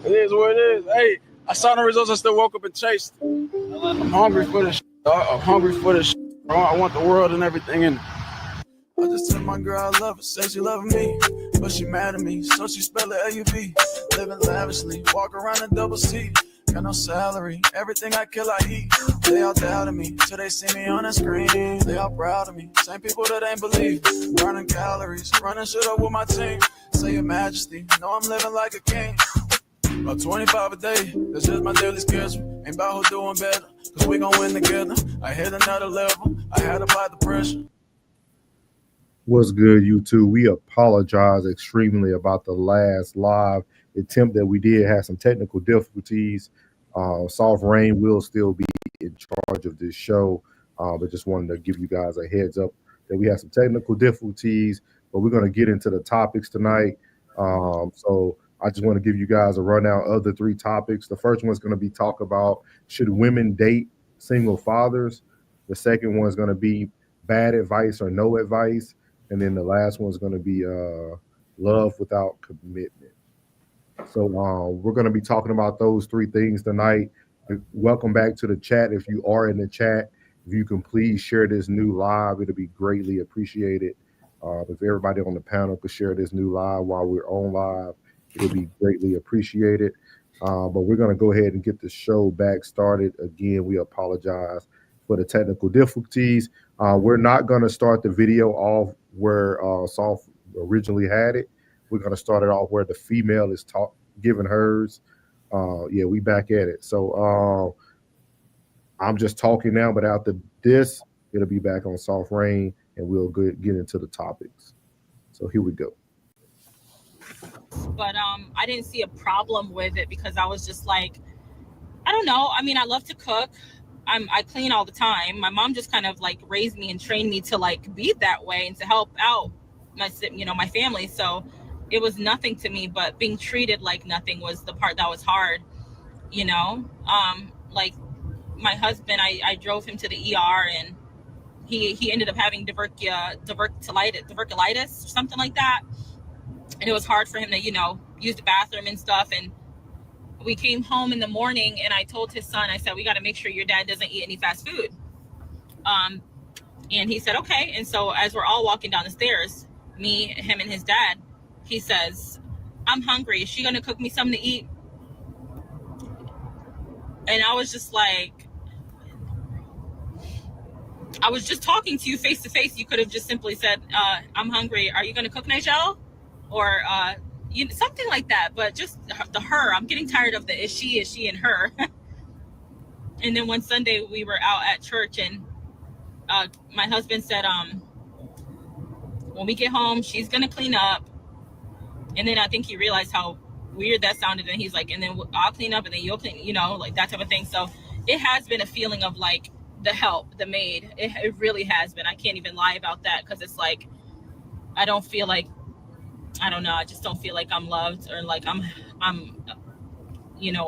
It is what it is. Hey, I saw the results. I still woke up and chased. I'm hungry for this. I'm hungry for this. I want the world and everything in it. I just told my girl I love her, said she loving me, but she mad at me, so she spell it L-U-B. Living lavishly, walk around in double C. Got no salary, everything I kill I eat. They all doubted me, till they see me on the screen. They all proud of me, same people that ain't believe. Burning calories, running shit up with my team. Say your majesty, know I'm living like a king. About 25 a day, that's just my daily schedule. Ain't about who doing better, cause we gon' win together. I hit another level, I had to apply the pressure. What's good, YouTube? We apologize extremely about the last live attempt that we did have some technical difficulties. Soft Rain will still be in charge of this show, but just wanted to give you guys a heads up that we had some technical difficulties, but we're going to get into the topics tonight. So I just want to give you guys a rundown of the three topics. The first one is going to be talk about should women date single fathers. The second one is going to be bad advice or no advice. And then the last one is going to be love without commitment. So we're going to be talking about those three things tonight. Welcome back to the chat. If you are in the chat, if you can please share this new live, it'll be greatly appreciated. If everybody on the panel could share this new live while we're on live, it'll be greatly appreciated. But we're going to go ahead and get the show back started. Again, we apologize for the technical difficulties. We're not going to start the video off where Soft originally had it. We're going to start it off where the female is giving hers. Yeah, we back at it. So I'm just talking now, but after this, it'll be back on Soft Rain, and we'll get into the topics. So here we go. But I didn't see a problem with it because I was just like, I don't know. I mean, I love to cook. I clean all the time. My mom just kind of like raised me and trained me to like be that way and to help out my family. So it was nothing to me, but being treated like nothing was the part that was hard, like my husband, I drove him to the ER and he ended up having diverticulitis or something like that. And it was hard for him to, use the bathroom and stuff. And we came home in the morning and I told his son, I said, we got to make sure your dad doesn't eat any fast food. And he said, okay. And so as we're all walking down the stairs, me, him, and his dad, he says, I'm hungry. Is she going to cook me something to eat? And I was just like, I was just talking to you face to face. You could have just simply said, I'm hungry. Are you going to cook, Nigel? Or something like that. But just the her, I'm getting tired of the is she, and her. And then one Sunday we were out at church and my husband said, when we get home, she's going to clean up. And then I think he realized how weird that sounded. And he's like, and then I'll clean up and then you'll clean, like that type of thing. So it has been a feeling of like the help, the maid. It really has been. I can't even lie about that because it's like, I don't feel like, I don't know. I just don't feel like I'm loved or like I'm a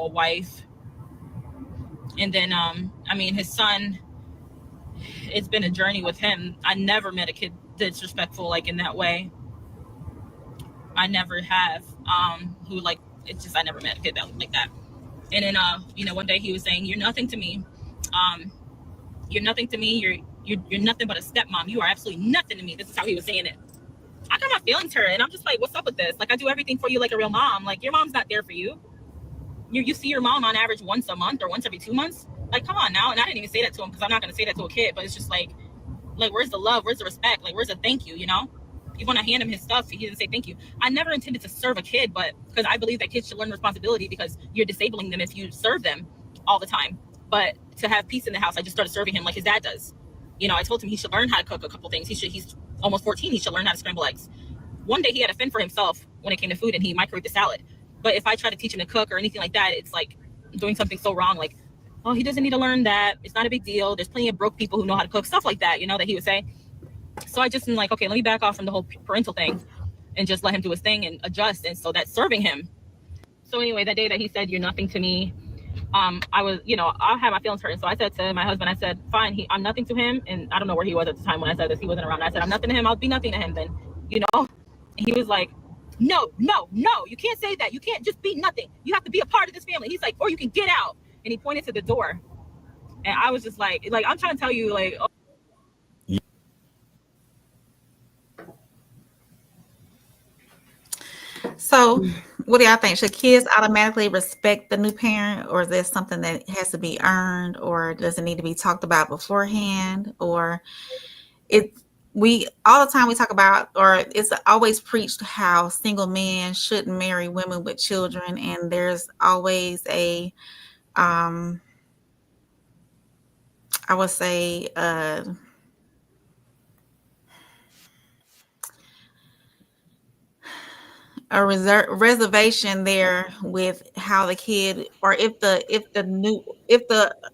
wife. And then, his son, it's been a journey with him. I never met a kid disrespectful, like in that way. I never have, who like, it's just, I never met a kid like that. And then, one day he was saying, you're nothing to me. You're nothing to me. You're nothing but a stepmom. You are absolutely nothing to me. This is how he was saying it. I got my feelings hurt, and I'm just like, what's up with this? Like, I do everything for you like a real mom. Like, your mom's not there for you. You see your mom on average once a month or once every 2 months. Like, come on now. And I didn't even say that to him because I'm not going to say that to a kid. But it's just like, where's the love? Where's the respect? Like, where's the thank you, Even when I hand him his stuff, he didn't say thank you. I never intended to serve a kid, but because I believe that kids should learn responsibility because you're disabling them if you serve them all the time. But to have peace in the house, I just started serving him like his dad does. I told him he should learn how to cook a couple things. He's almost 14. He should learn how to scramble eggs. One day he had to fend for himself when it came to food and he microwaved the salad. But if I try to teach him to cook or anything like that, it's like doing something so wrong. Like, oh, he doesn't need to learn that. It's not a big deal. There's plenty of broke people who know how to cook, stuff like that, that he would say. So I just am like, okay, let me back off from the whole parental thing and just let him do his thing and adjust. And so that's serving him. So anyway, that day that he said, you're nothing to me, I was, I had my feelings hurt. And so I said to my husband, I said, fine, I'm nothing to him. And I don't know where he was at the time when I said this. He wasn't around. I said, I'm nothing to him. I'll be nothing to him then, And he was like, No, you can't say that. You can't just be nothing. You have to be a part of this family. He's like, or you can get out. And he pointed to the door. And I was just like I'm trying to tell you, like, oh. So, what do y'all think? Should kids automatically respect the new parent, or is this something that has to be earned, or does it need to be talked about beforehand, or we all the time we talk about, or it's always preached how single men shouldn't marry women with children, and there's always a I would say a reservation there with how the kid, or if the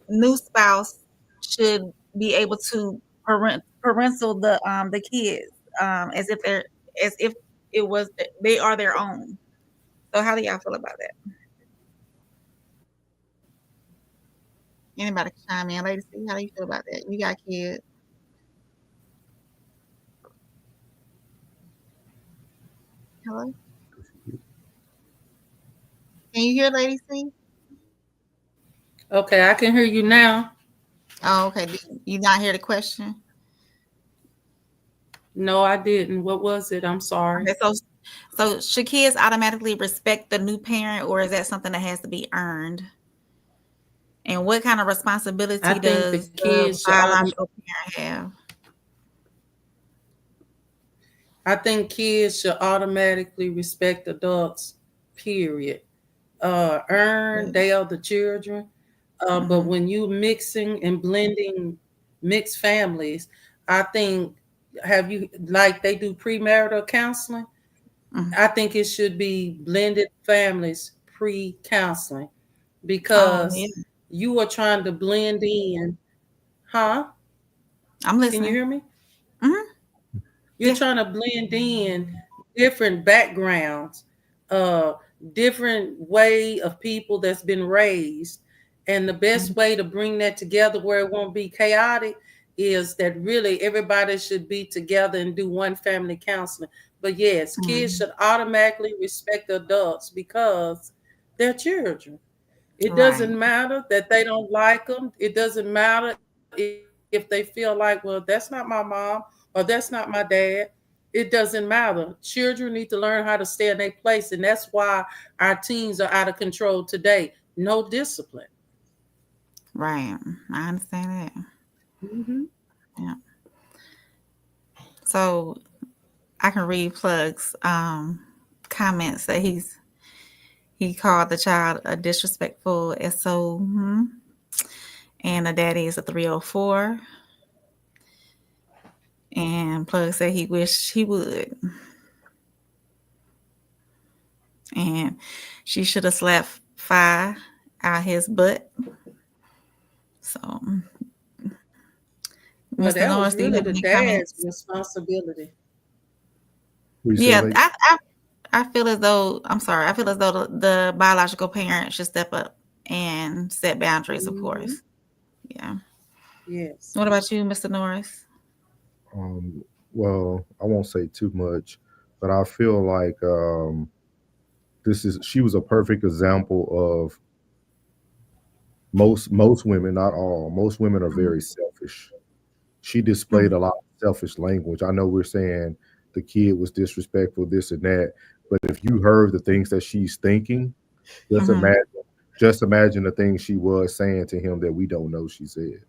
new spouse should be able to parental the kids as if it was they are their own. So how do y'all feel about that? Anybody can chime in. Ladies, how do you feel about that? You got kids. Hello? Can you hear Lady C? Okay, I can hear you now. Oh, okay. Did you not hear the question? No, I didn't. What was it? I'm sorry. Okay, so should kids automatically respect the new parent, or is that something that has to be earned? And what kind of responsibility does the biological parent have? I think kids should automatically respect adults, period. They are the children. But when you mixing and blending mixed families, I think, they do premarital counseling? I think it should be blended families pre-counseling, because you are trying to blend in. Huh? I'm listening. Can you hear me? You're trying to blend in different backgrounds, different way of people that's been raised. And the best way to bring that together where it won't be chaotic is that really everybody should be together and do one family counseling. But yes, kids should automatically respect adults because they're children. It doesn't matter that they don't like them. It doesn't matter if they feel like, well, that's not my mom or that's not my dad. It doesn't matter. Children need to learn how to stay in their place. And that's why our teens are out of control today. No discipline. Right. I understand that. Yeah. So I can read Plug's comments that he called the child a disrespectful SO, and the daddy is a 304. And Plug said he wished he would. And she should have slapped Fi out his butt. So, Well, that was really the dad's responsibility. Yeah, I feel as though the biological parent should step up and set boundaries, of course. Yeah. Yes. What about you, Mr. Norris? Well, I won't say too much, but I feel like she was a perfect example of most women, not all. Most women are very selfish. She displayed a lot of selfish language. I know we're saying the kid was disrespectful, this and that, but if you heard the things that she's thinking, just imagine the things she was saying to him that we don't know she said.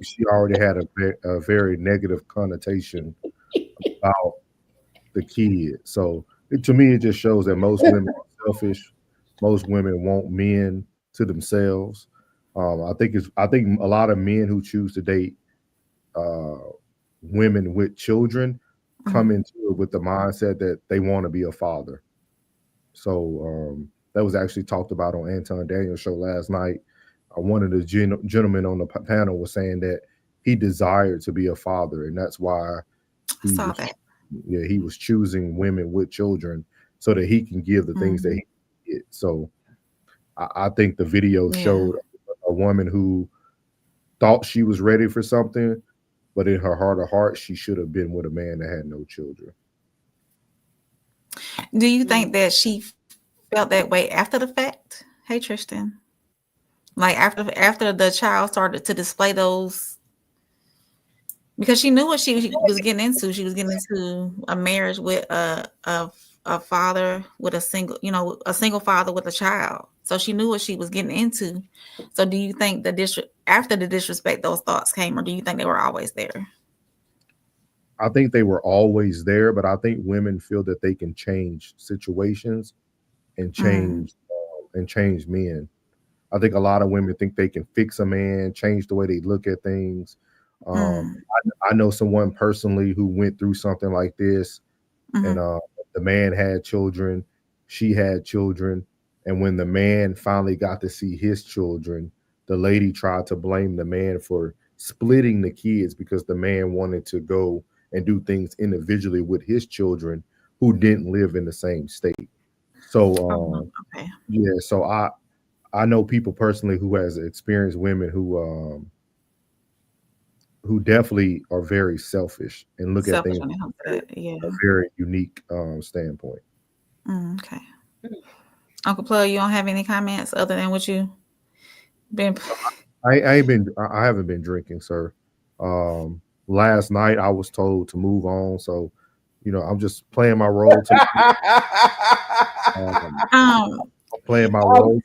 She already had a very negative connotation about the kid. So to me, it just shows that most women are selfish. Most women want men to themselves. I think a lot of men who choose to date women with children come into it with the mindset that they want to be a father. So that was actually talked about on Anton Daniels' show last night. One of the gentlemen on the panel was saying that he desired to be a father, and that's why he was choosing women with children so that he can give the things that he did. So I think the video showed a woman who thought she was ready for something, but in her heart of hearts, she should have been with a man that had no children. Do you think that she felt that way after the fact? Hey, Tristan. Like after the child started to display those, because she knew what she was getting into. She was getting into a marriage with a father with a single father with a child. So she knew what she was getting into. So do you think after the disrespect, those thoughts came, or do you think they were always there? I think they were always there, but I think women feel that they can change situations and change men. I think a lot of women think they can fix a man, change the way they look at things. I know someone personally who went through something like this, and the man had children, she had children, and when the man finally got to see his children, the lady tried to blame the man for splitting the kids because the man wanted to go and do things individually with his children who didn't live in the same state. So Okay. yeah, so I know people personally who has experienced women who definitely are very selfish and look at Selfish things when it comes to that. Yeah. from a very unique standpoint. Okay. Uncle Plug, you don't have any comments other than what you been? I haven't been drinking, sir. Last night I was told to move on, so I'm just playing my role. I'm playing my role.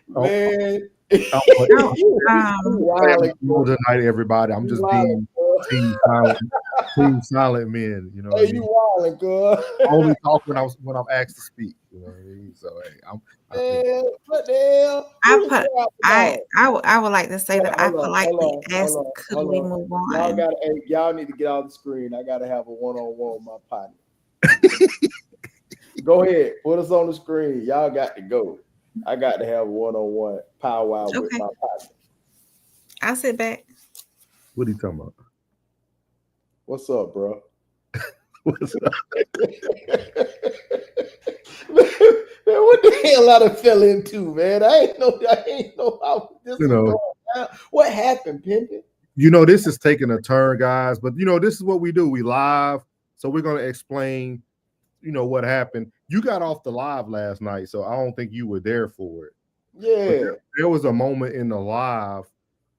Man. Tonight, everybody. I'm just being team silent men. You know what I mean? You wildin', girl. Only talk when I'm asked to speak. You know what I mean? So hey, what the hell? I would like to say that I politely asked, could we move on? Y'all need to get off the screen. I gotta have a one-on-one with my partner. Go ahead, put us on the screen. Y'all got to go. I got to have a one-on-one powwow with my partner. I'll sit back. What are you talking about? What's up, bro? What's up? Man, what the hell I done fell into, man? I ain't know how this was going down. What happened, Pimpin'? This is taking a turn, guys, but this is what we do. We live, so we're gonna explain what happened. You got off the live last night, so I don't think you were there for it. Yeah. There was a moment in the live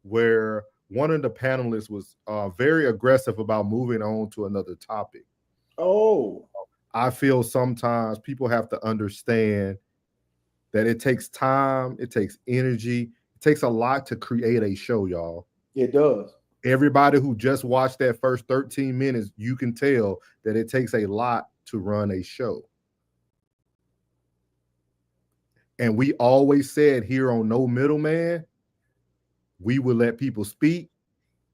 where one of the panelists was very aggressive about moving on to another topic. Oh. I feel sometimes people have to understand that it takes time, it takes energy, it takes a lot to create a show, y'all. It does. Everybody who just watched that first 13 minutes, you can tell that it takes a lot to run a show. And we always said here on No Middleman, we will let people speak.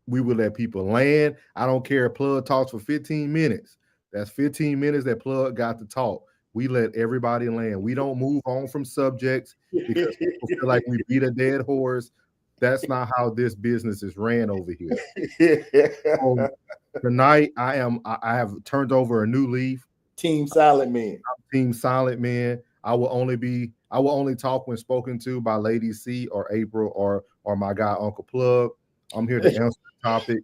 We will let people land. I don't care if Plug talks for 15 minutes. That's 15 minutes that Plug got to talk. We let everybody land. We don't move on from subjects because people feel like we beat a dead horse. That's not how this business is ran over here. So tonight, I have turned over a new leaf. Team Silent Man. Team Silent Man. I will only talk when spoken to by Lady C or April or my guy Uncle Plug. I'm here to answer the topic.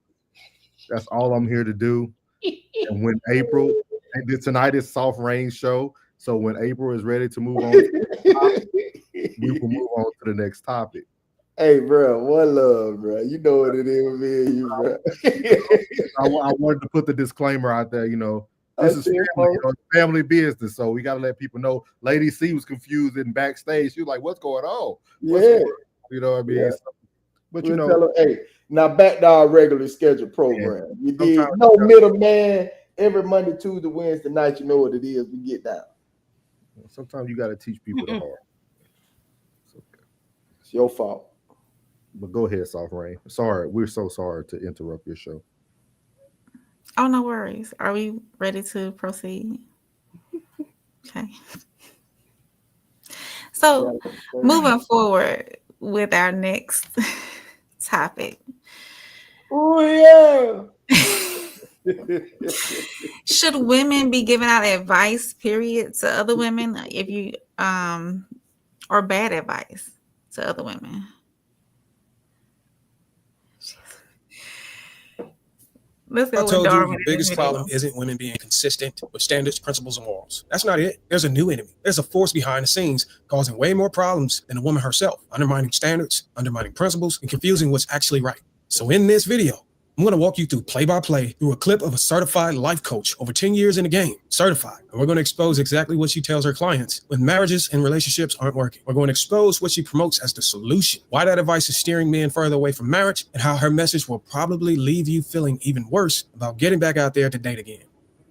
That's all I'm here to do. And when April, and tonight is Soft Rain show, so when April is ready to move on to the topic, we will move on to the next topic. Hey, bro, one love, bro. You know what it is with me and you, bro. I wanted to put the disclaimer out there. This is family business, so we got to let people know. Lady C was confused in backstage. She was like, "What's going on?" You know what I mean? Yeah. But tell her, hey, now back to our regularly scheduled program. Yeah. You did No Middleman every Monday, Tuesday, Wednesday night. You know what it is. We get down. Sometimes you got to teach people the hard. It's your fault. But go ahead, Soft Rain. Sorry, we're so sorry to interrupt your show. Oh, no worries. Are we ready to proceed? Okay. So, moving forward with our next topic. Oh, yeah. Should women be giving out advice, period, to other women? If you or bad advice to other women? Let's I go with told you Darwin the in biggest this video. problem isn't women being consistent with standards, principles, and morals. That's not it. There's a new enemy. There's a force behind the scenes causing way more problems than the woman herself, undermining standards, undermining principles, and confusing what's actually right. So in this video, I'm going to walk you through play-by-play through a clip of a certified life coach over 10 years in the game, certified. And we're going to expose exactly what she tells her clients when marriages and relationships aren't working. We're going to expose what she promotes as the solution, why that advice is steering men further away from marriage, and how her message will probably leave you feeling even worse about getting back out there to date again.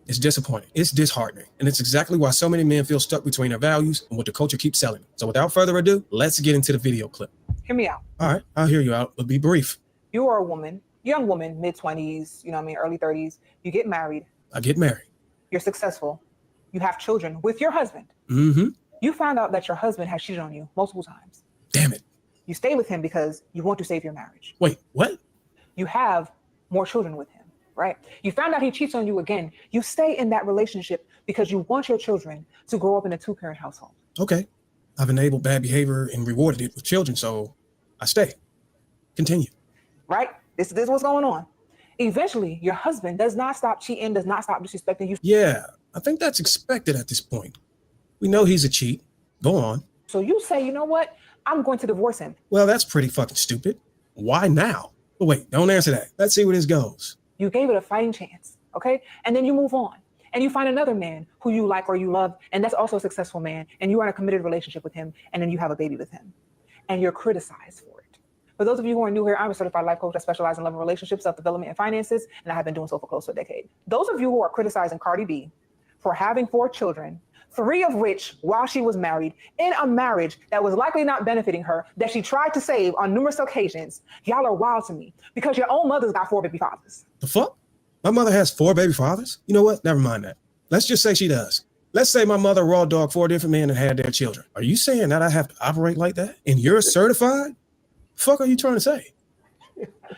It's disappointing. It's disheartening. And it's exactly why so many men feel stuck between their values and what the culture keeps selling them. So without further ado, let's get into the video clip. Hear me out. All right, I'll hear you out, but be brief. You are a woman, young woman, mid-20s, early 30s. You get married. I get married. You're successful. You have children with your husband. Mm-hmm. You found out that your husband has cheated on you multiple times. Damn it. You stay with him because you want to save your marriage. Wait, what? You have more children with him, right? You found out he cheats on you again. You stay in that relationship because you want your children to grow up in a two-parent household. Okay. I've enabled bad behavior and rewarded it with children, so I stay. Continue. Right? This is what's going on. Eventually, your husband does not stop cheating, does not stop disrespecting you. Yeah, I think that's expected at this point. We know he's a cheat. Go on. So you say, you know what? I'm going to divorce him. Well, that's pretty fucking stupid. Why now? But wait, don't answer that. Let's see where this goes. You gave it a fighting chance, okay? And then you move on. And you find another man who you like or you love, and that's also a successful man, and you are in a committed relationship with him, and then you have a baby with him. And you're criticized for it. For those of you who are new here, I'm a certified life coach that specializes in love and relationships, self-development, and finances, and I have been doing so for close to a decade. Those of you who are criticizing Cardi B for having 4 children, 3 of which while she was married, in a marriage that was likely not benefiting her, that she tried to save on numerous occasions, y'all are wild to me because your own mother's got 4 baby fathers. The fuck? My mother has 4 baby fathers? You know what? Never mind that. Let's just say she does. Let's say my mother raw dogged 4 different men and had their children. Are you saying that I have to operate like that? And you're certified? Fuck are you trying to say?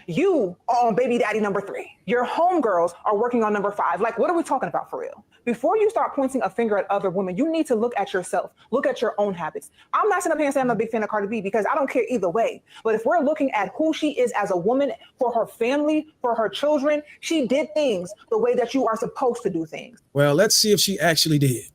You are on baby daddy number 3. Your homegirls are working on number 5. Like, what are we talking about for real? Before you start pointing a finger at other women, you need to look at yourself, look at your own habits. I'm not sitting up here and saying I'm a big fan of Cardi B because I don't care either way. But if we're looking at who she is as a woman, for her family, for her children, she did things the way that you are supposed to do things. Well, let's see if she actually did.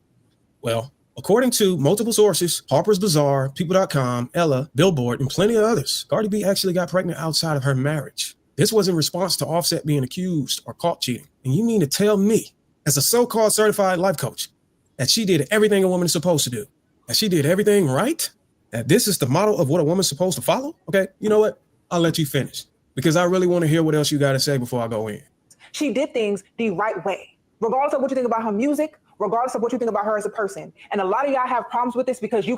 Well, according to multiple sources, Harper's Bazaar, People.com, Ella, Billboard, and plenty of others, Cardi B actually got pregnant outside of her marriage. This was in response to Offset being accused or caught cheating. And you mean to tell me, as a so-called certified life coach, that she did everything a woman is supposed to do? That she did everything right? That this is the model of what a woman's supposed to follow? Okay, you know what? I'll let you finish because I really want to hear what else you got to say before I go in. She did things the right way, regardless of what you think about her music, regardless of what you think about her as a person. And a lot of y'all have problems with this because you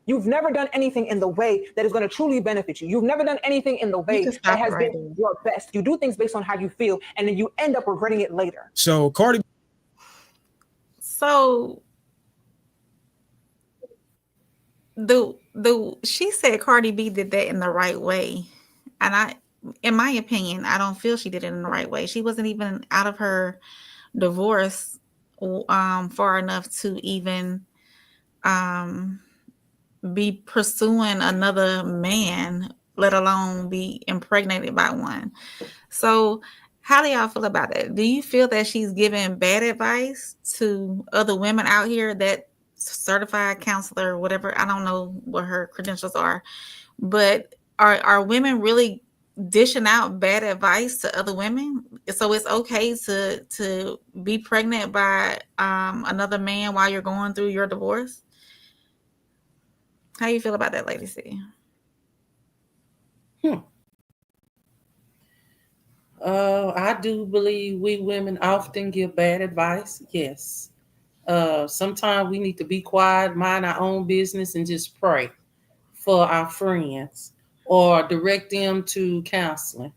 you've never done anything in the way that is going to truly benefit you. You've never done anything in the way that has been your best. You do things based on how you feel, and then you end up regretting it later. So Cardi. So she said Cardi B did that in the right way. And in my opinion, I don't feel she did it in the right way. She wasn't even out of her divorce far enough to even be pursuing another man, let alone be impregnated by one. So how do y'all feel about that? Do you feel that she's giving bad advice to other women out here, that certified counselor, whatever? I don't know what her credentials are, but are women really dishing out bad advice to other women? So it's okay to be pregnant by another man while you're going through your divorce? How you feel about that, Lady C? I do believe we women often give bad advice. Yes. Sometimes we need to be quiet, mind our own business, and just pray for our friends or direct them to counseling.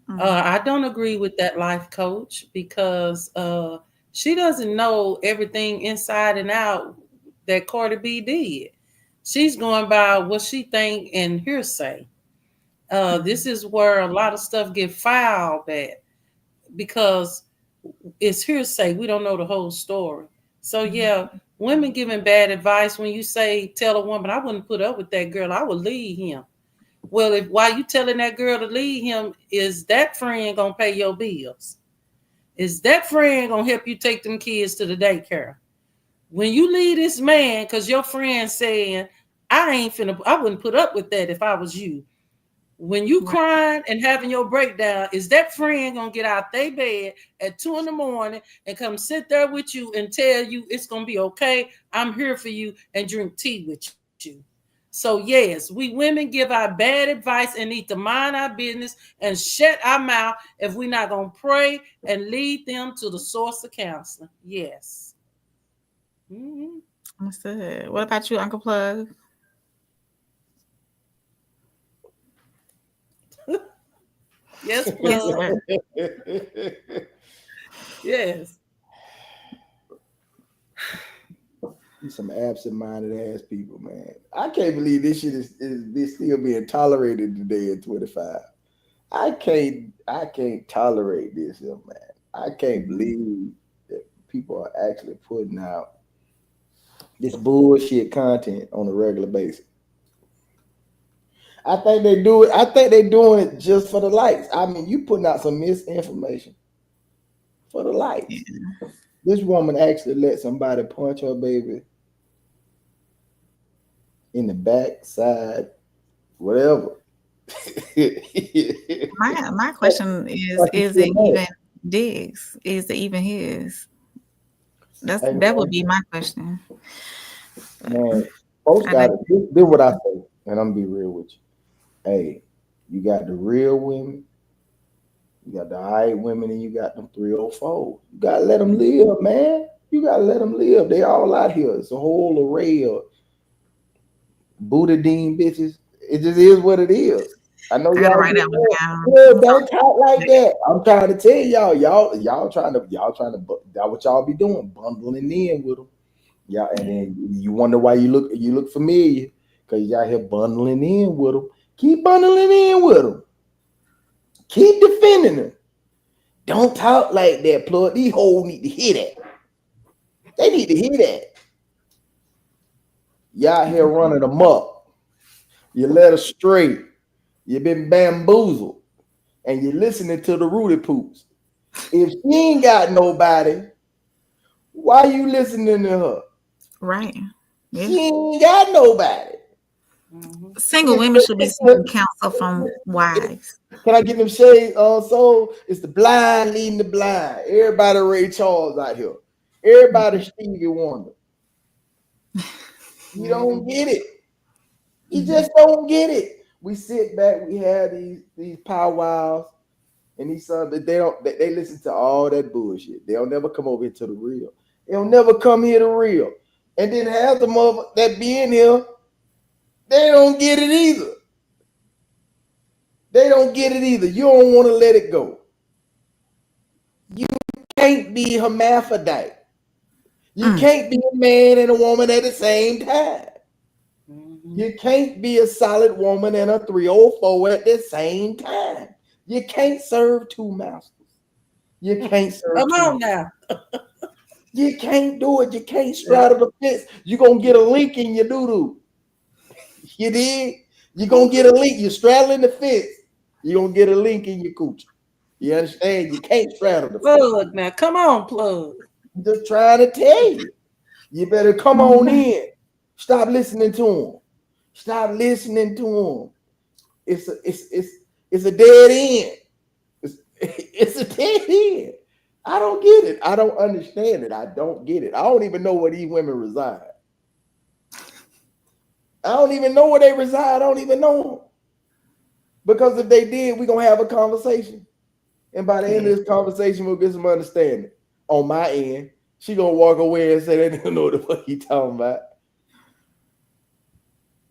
I don't agree with that life coach because she doesn't know everything inside and out that Cardi B did. She's going by what she think and hearsay. This is where a lot of stuff get filed at because it's hearsay. We don't know the whole story. So yeah, women giving bad advice. When you say tell a woman, I wouldn't put up with that girl, I would leave him. Well, if while you telling that girl to leave him, is that friend gonna pay your bills? Is that friend gonna help you take them kids to the daycare? When you leave this man, because your friend saying, I wouldn't put up with that if I was you. When you crying and having your breakdown, is that friend gonna get out their bed at 2 a.m. and come sit there with you and tell you it's gonna be okay? I'm here for you and drink tea with you. So yes, we women give our bad advice and need to mind our business and shut our mouth if we're not gonna pray and lead them to the source of counseling. Yes. Mm-hmm. Understood. What about you, Uncle Plug? Yes, Yes, Plug. sir. Yes. Some absent-minded ass people, man. I can't believe this shit is still being tolerated today in 25. I can't tolerate this here, man. I can't believe that people are actually putting out this bullshit content on a regular basis. I think they do it. I think they're doing it just for the likes. I mean, you putting out some misinformation for the likes. Yeah. This woman actually let somebody punch her baby in the back, side, whatever. My question is it even Diggs? Is it even his? That would be my question. Man, folks got to do what I say, and I'm gonna be real with you. Hey, you got the real women, you got the high women, and you got them 304. You gotta let them live, man. You gotta let them live. They all out here. It's a whole array of Buddha Dean bitches. It just is what it is. I know y'all write that one down. Yeah, don't talk like that. I'm trying to tell y'all trying to that what y'all be doing, bundling in with them. Yeah, and then you wonder why you look familiar because y'all here bundling in with them. Keep bundling in with them. Keep defending them. Don't talk like that, Plug. These hoes need to hear that. They need to hear that. Y'all here running them up. You led astray. You've been bamboozled. And you're listening to the Rudy Poops. If she ain't got nobody, why you listening to her? Right. Yeah. She ain't got nobody. Single women should be seeking counsel from wives. Can I get them shades? So it's the blind leading the blind. Everybody Ray Charles out here. Everybody Stevie Wonder. You don't get it. You just don't get it. We sit back, we have these powwows, and these sons, they listen to all that bullshit. They'll never come over here to the real. They'll never come here to real. And then half the mother that be in here, they don't get it either. They don't get it either. You don't want to let it go. You can't be hermaphrodite. You can't be a man and a woman at the same time. You can't be a solid woman and a 304 at the same time. You can't serve two masters. You can't serve. Come on now. You can't do it. You can't straddle the fence. You're going to get a link in your doo-doo. You did? You're going to get a link. You're straddling the fence. You're going to get a link in your coochie. You understand? You can't straddle the fence. Plug now. Come on, Plug. I'm just trying to tell you. You better come on in. Stop listening to him. Stop listening to him. It's a dead end. It's a dead end. I don't get it. I don't understand it. I don't get it. I don't even know where these women reside. I don't even know where they reside. I don't even know them. Because if they did, we're going to have a conversation. And by the end of this conversation, we'll get some understanding. On my end, she going to walk away and say, they don't know what the fuck you talking about.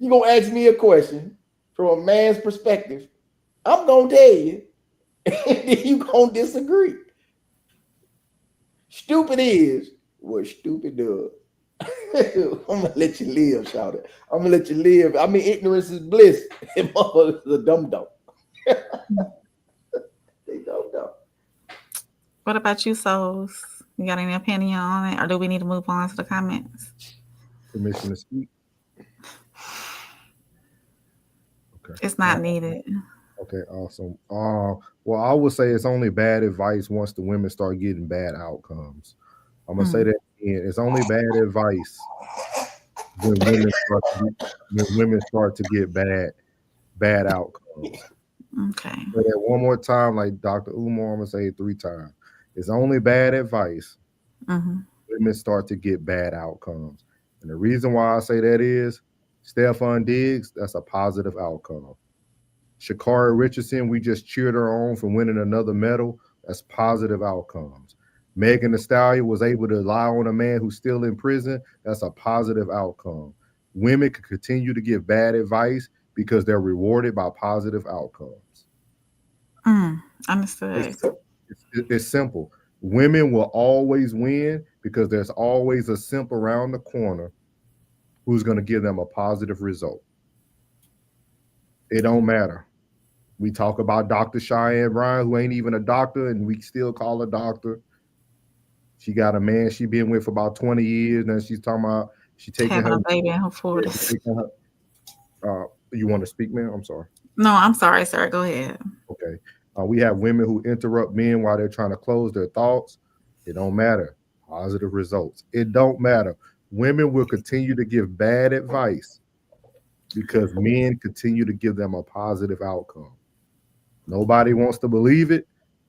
You going to ask me a question from a man's perspective. I'm going to tell you. And then you going to disagree. Stupid is what stupid does. I'm going to let you live, shout it. I'm going to let you live. I mean, ignorance is bliss. And motherfuckers are dumb. They dumb. What about you, Souls? You got any opinion on it? Or do we need to move on to the comments? Permission to speak. It's not needed. Okay, awesome. Well, I would say it's only bad advice once the women start getting bad outcomes. I'm gonna say that again. It's only bad advice when women start to get bad outcomes. Okay. Say that one more time, like Dr. Umar, I'm gonna say it 3 times. It's only bad advice. Women start to get bad outcomes. And the reason why I say that is Stephon Diggs, that's a positive outcome. Sha'Carri Richardson, we just cheered her on for winning another medal. That's positive outcomes. Megan Thee Stallion was able to lie on a man who's still in prison. That's a positive outcome. Women can continue to give bad advice because they're rewarded by positive outcomes. Understood. It's simple. Women will always win because there's always a simp around the corner who's going to give them a positive result. It don't matter. We talk about Dr. Cheyenne Bryan, who ain't even a doctor, and we still call her doctor. She got a man she been with for about 20 years. Now she's talking about she taking Having her a baby in her 40s. You want to speak, man? I'm sorry. No, I'm sorry, sir. Go ahead. Okay. We have women who interrupt men while they're trying to close their thoughts. It don't matter. Positive results. It don't matter. Women will continue to give bad advice because men continue to give them a positive outcome. Nobody wants to believe it,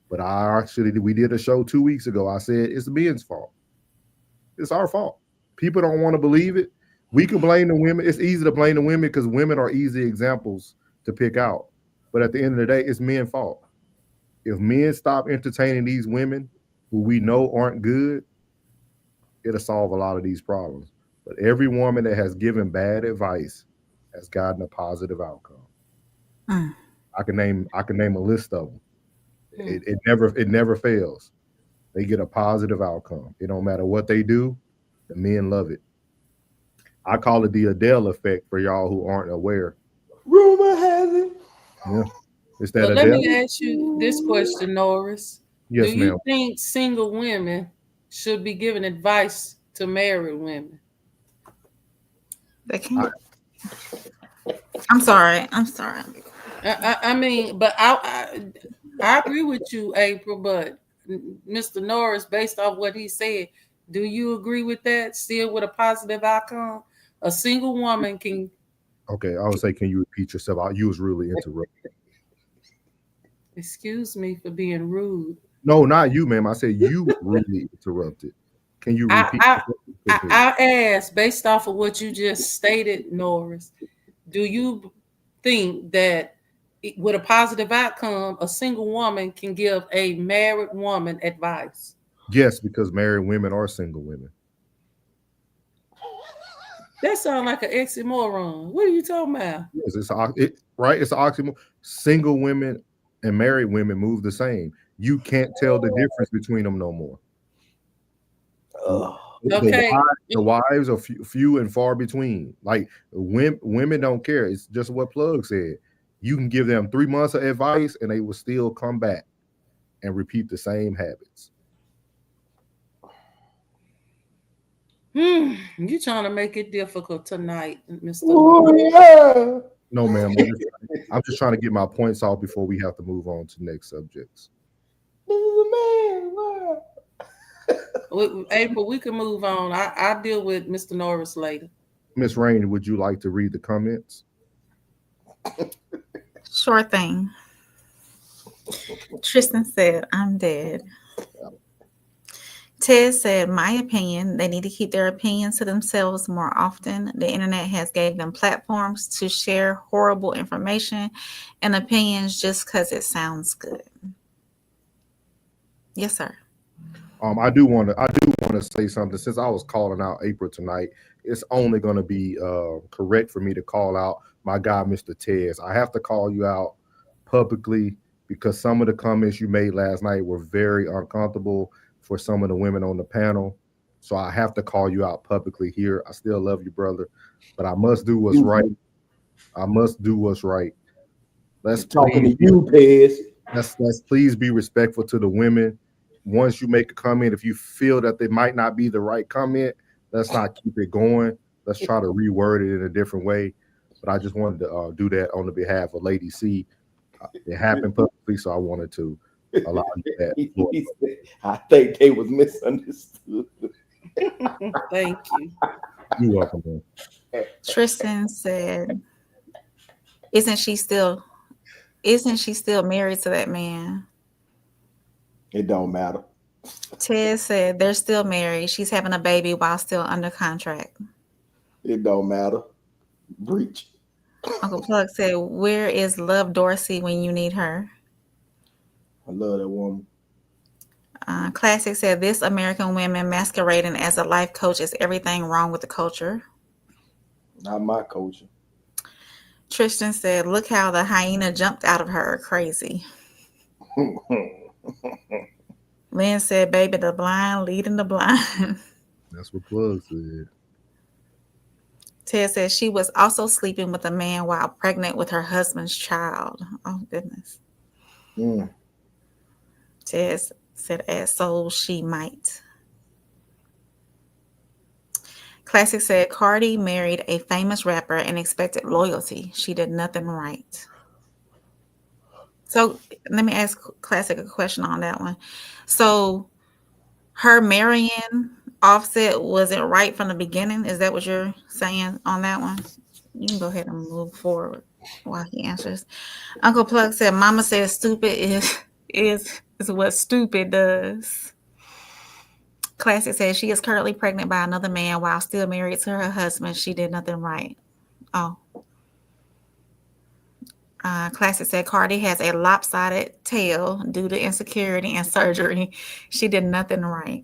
but we did a show 2 weeks ago. I said it's the men's fault. It's our fault. People don't want to believe it. We can blame the women. It's easy to blame the women because women are easy examples to pick out. But at the end of the day, it's men's fault. If men stop entertaining these women who we know aren't good, it'll solve a lot of these problems. But every woman that has given bad advice has gotten a positive outcome. I can name a list of them. It never fails. They get a positive outcome. It don't matter what they do, the men love it. I call it the Adele effect for y'all who aren't aware. Rumor has it. Yeah. It's that Let Adele. me ask you this question, Norris. Yes, Do you think single women should be giving advice to married women? They can't. I'm sorry. I mean, but I agree with you, April, but Mr. Norris, based off what he said, do you agree with that? Still with a positive outcome? A single woman can... Okay, I would say, can you repeat yourself? You was really interrupted. Excuse me for being rude. No, not you, ma'am. I said you really interrupted. Can you repeat? I asked, based off of what you just stated, Norris, do you think that with a positive outcome, a single woman can give a married woman advice? Yes, because married women are single women. That sounds like an oxymoron. What are you talking about? Yes, it's an oxymoron. Single women and married women move the same. You can't tell the difference between them no more. Okay. The wives are few and far between. Like women don't care. It's just what Plug said. You can give them 3 months of advice and they will still come back and repeat the same habits. You're trying to make it difficult tonight, Mr. Oh, yeah. No, ma'am. I'm just trying to get my points off before we have to move on to next subjects. This is a man. April, we can move on. I'll deal with Mr. Norris later. Miss Rainey, would you like to read the comments? Sure thing. Tristan said, I'm dead. Ted said, my opinion, they need to keep their opinions to themselves more often. The internet has gave them platforms to share horrible information and opinions just because it sounds good. Yes, sir. I do want to say something. Since I was calling out April tonight, it's only going to be correct for me to call out my guy, Mr. Tez. I have to call you out publicly because some of the comments you made last night were very uncomfortable for some of the women on the panel. So I have to call you out publicly here. I still love you, brother, but I must do what's right. I must do what's right. Let's talking to you, Pez. Let's please be respectful to the women. Once you make a comment, if you feel that they might not be the right comment, let's not keep it going. Let's try to reword it in a different way. but I just wanted to do that on the behalf of Lady C. It happened publicly, so I wanted to allow you that. I think they was misunderstood. Thank you. You're welcome, man. Tristan said, "Isn't she still married to that man?" It don't matter. Ted said they're still married. She's having a baby while still under contract. It don't matter. Breach. Uncle Plug said, "Where is Love Dorsey when you need her?" I love that woman. Classic said, "This American women masquerading as a life coach is everything wrong with the culture." Not my culture. Tristan said, "Look how the hyena jumped out of her. Crazy." Lynn said, "Baby, the blind leading the blind." That's what Plug said. Ted said she was also sleeping with a man while pregnant with her husband's child. Oh, goodness. Mm. Ted said, "As so she might." Classic said, "Cardi married a famous rapper and expected loyalty. She did nothing right." So let me ask Classic a question on that one. So her marrying Offset wasn't right from the beginning. Is that what you're saying on that one? You can go ahead and move forward while he answers. Uncle Plug said, "Mama said stupid is what stupid does." Classic says she is currently pregnant by another man while still married to her husband. She did nothing right. Oh. Classic said Cardi has a lopsided tail due to insecurity and surgery. She did nothing right.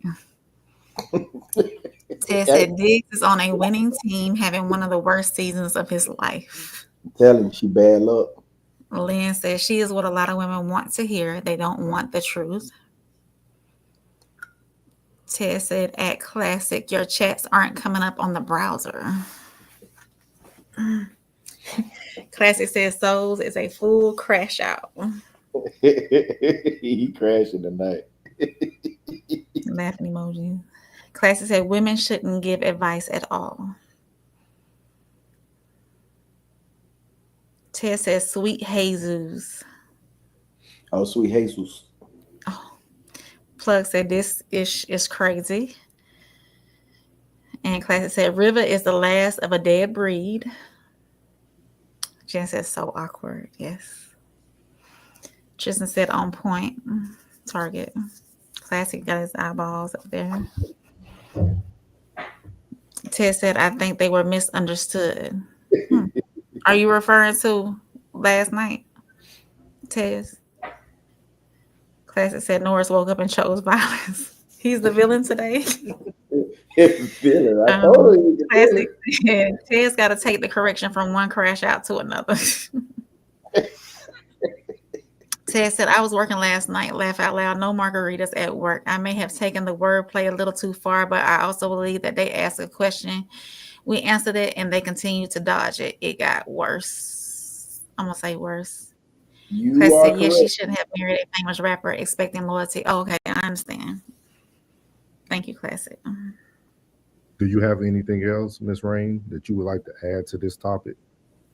Ted said Diggs is on a winning team, having one of the worst seasons of his life. I'm telling you, she bad luck. Lynn says she is what a lot of women want to hear. They don't want the truth. Ted said at Classic, your chats aren't coming up on the browser. Classic says Souls is a full crash out. He crashing tonight. Laughing emoji. Classic said women shouldn't give advice at all. Ted says sweet Jesus. Oh, sweet Jesus. Oh. Plug said this is crazy. And Classic said River is the last of a dead breed. Jen said so awkward. Yes. Tristan said on point. Target. Classic got his eyeballs up there. Ted said, I think they were misunderstood. Are you referring to last night, Tez? Classic said Norris woke up and chose violence. He's the villain today. Classic said Tez got to take the correction from one crash out to another. Ted said, I was working last night, laugh out loud, no margaritas at work. I may have taken the wordplay a little too far, but I also believe that they asked a question. We answered it and they continued to dodge it. It got worse. I'm going to say worse. Classic said, yes, she shouldn't have married a famous rapper expecting loyalty. Oh, okay, I understand. Thank you, Classic. Do you have anything else, Miss Rain, that you would like to add to this topic?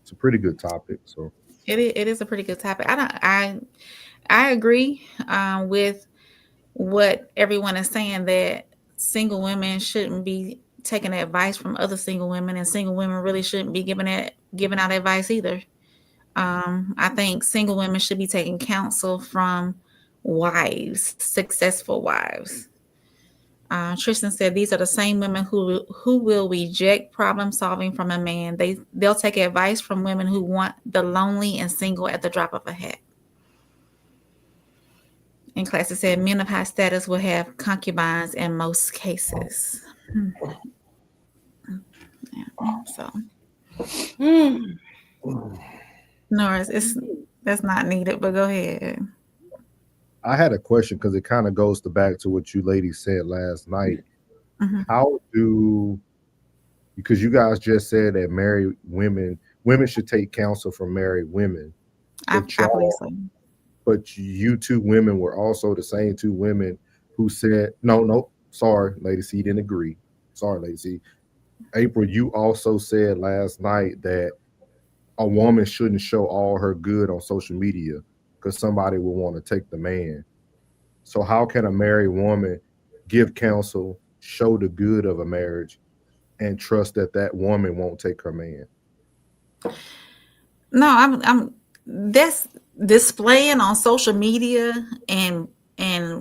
It's a pretty good topic, so. It is a pretty good topic. I agree with what everyone is saying, that single women shouldn't be taking advice from other single women, and single women really shouldn't be giving out advice either. I think single women should be taking counsel from wives, successful wives. Tristan said these are the same women who will reject problem solving from a man. They'll take advice from women who want the lonely and single at the drop of a hat. And Classic said men of high status will have concubines in most cases. Yeah, so Norris, that's not needed, but go ahead. I had a question because it kind of goes back to what you ladies said last night. Mm-hmm. Because you guys just said that married women should take counsel from married women. I believe so. But you two women were also the same two women who said, no, sorry, Lady C didn't agree. Sorry, Lady C. April, you also said last night that a woman shouldn't show all her good on social media because somebody will want to take the man. So how can a married woman give counsel, show the good of a marriage, and trust that that woman won't take her man? No, I'm that's displaying on social media and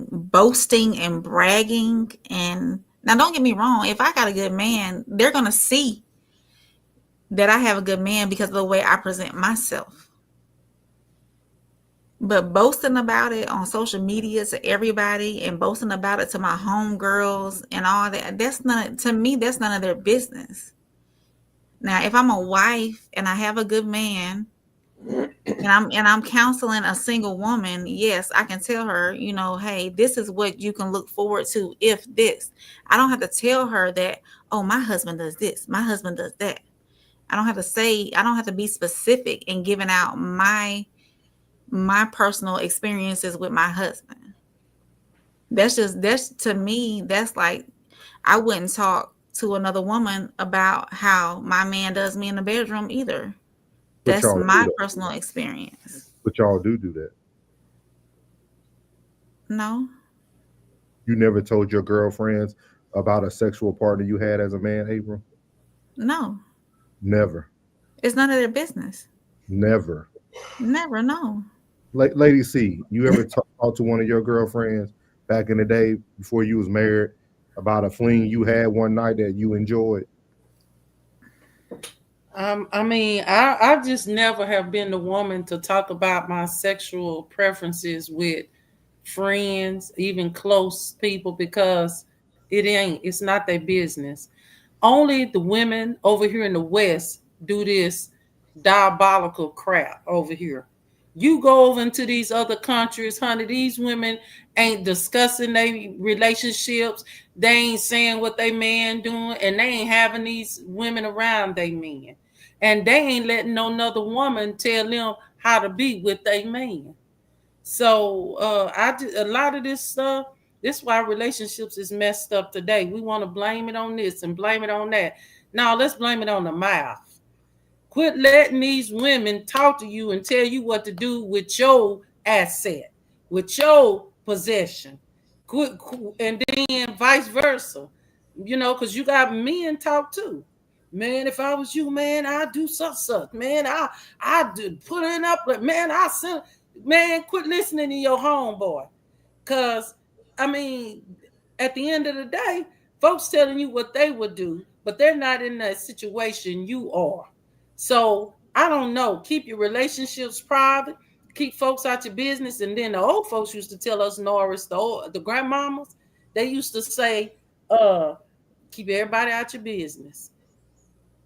boasting and bragging. And now don't get me wrong, if I got a good man, they're gonna see that I have a good man because of the way I present myself. But boasting about it on social media to everybody and boasting about it to my homegirls and all that, that's none to me, that's none of their business. Now, if I'm a wife and I have a good man and I'm counseling a single woman, yes, I can tell her, you know, hey, this is what you can look forward to if this. I don't have to tell her that, oh, my husband does this, my husband does that. I don't have to be specific in giving out my personal experiences with my husband. That's to me, that's like, I wouldn't talk to another woman about how my man does me in the bedroom either. But That's my personal experience. But y'all do that. No. You never told your girlfriends about a sexual partner you had as a man, April? No. Never. It's none of their business. Never. Never, no. Lady C, you ever talk to one of your girlfriends back in the day before you was married about a fling you had one night that you enjoyed? I mean, I just never have been the woman to talk about my sexual preferences with friends, even close people, because it's not their business. Only the women over here in the West do this diabolical crap over here. You go over into these other countries, honey, these women ain't discussing their relationships. They ain't saying what they man doing, and they ain't having these women around they men. And they ain't letting no another woman tell them how to be with their man. So a lot of this stuff, this is why relationships is messed up today. We want to blame it on this and blame it on that. Now let's blame it on the mouth. Quit letting these women talk to you and tell you what to do with your asset, with your possession. And then vice versa. You know, because you got men talk too. Man, if I was you, man, I'd do such. Man, I put it up. Man, I send. Man, quit listening to your homeboy. Because, I mean, at the end of the day, folks telling you what they would do, but they're not in that situation you are. So, I don't know. Keep your relationships private. Keep folks out your business. And then the old folks used to tell us, Norris, the grandmamas, they used to say, keep everybody out your business.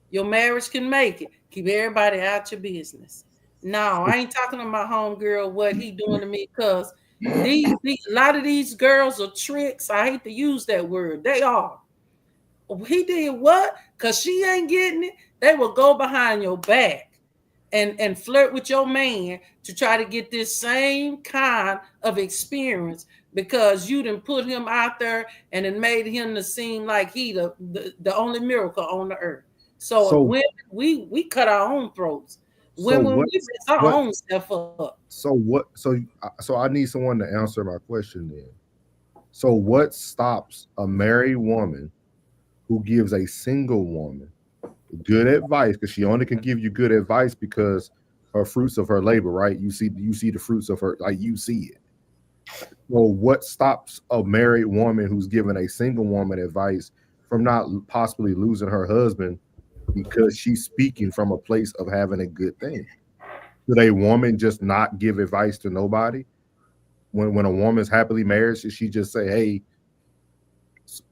Your marriage can make it. Keep everybody out your business. No, I ain't talking to my homegirl what he doing to me, because a lot of these girls are tricks. I hate to use that word. They are. He did what? Because she ain't getting it. They will go behind your back and flirt with your man to try to get this same kind of experience, because you done put him out there and it made him to seem like he the only miracle on the earth. So when we cut our own throats. When we mess our own stuff up. So I need someone to answer my question then. So what stops a married woman who gives a single woman good advice, because she only can give you good advice because her fruits of her labor, right? You see the fruits of her, like you see it. Well, what stops a married woman who's giving a single woman advice from not possibly losing her husband because she's speaking from a place of having a good thing? Should a woman just not give advice to nobody? When a woman's happily married, should she just say, hey,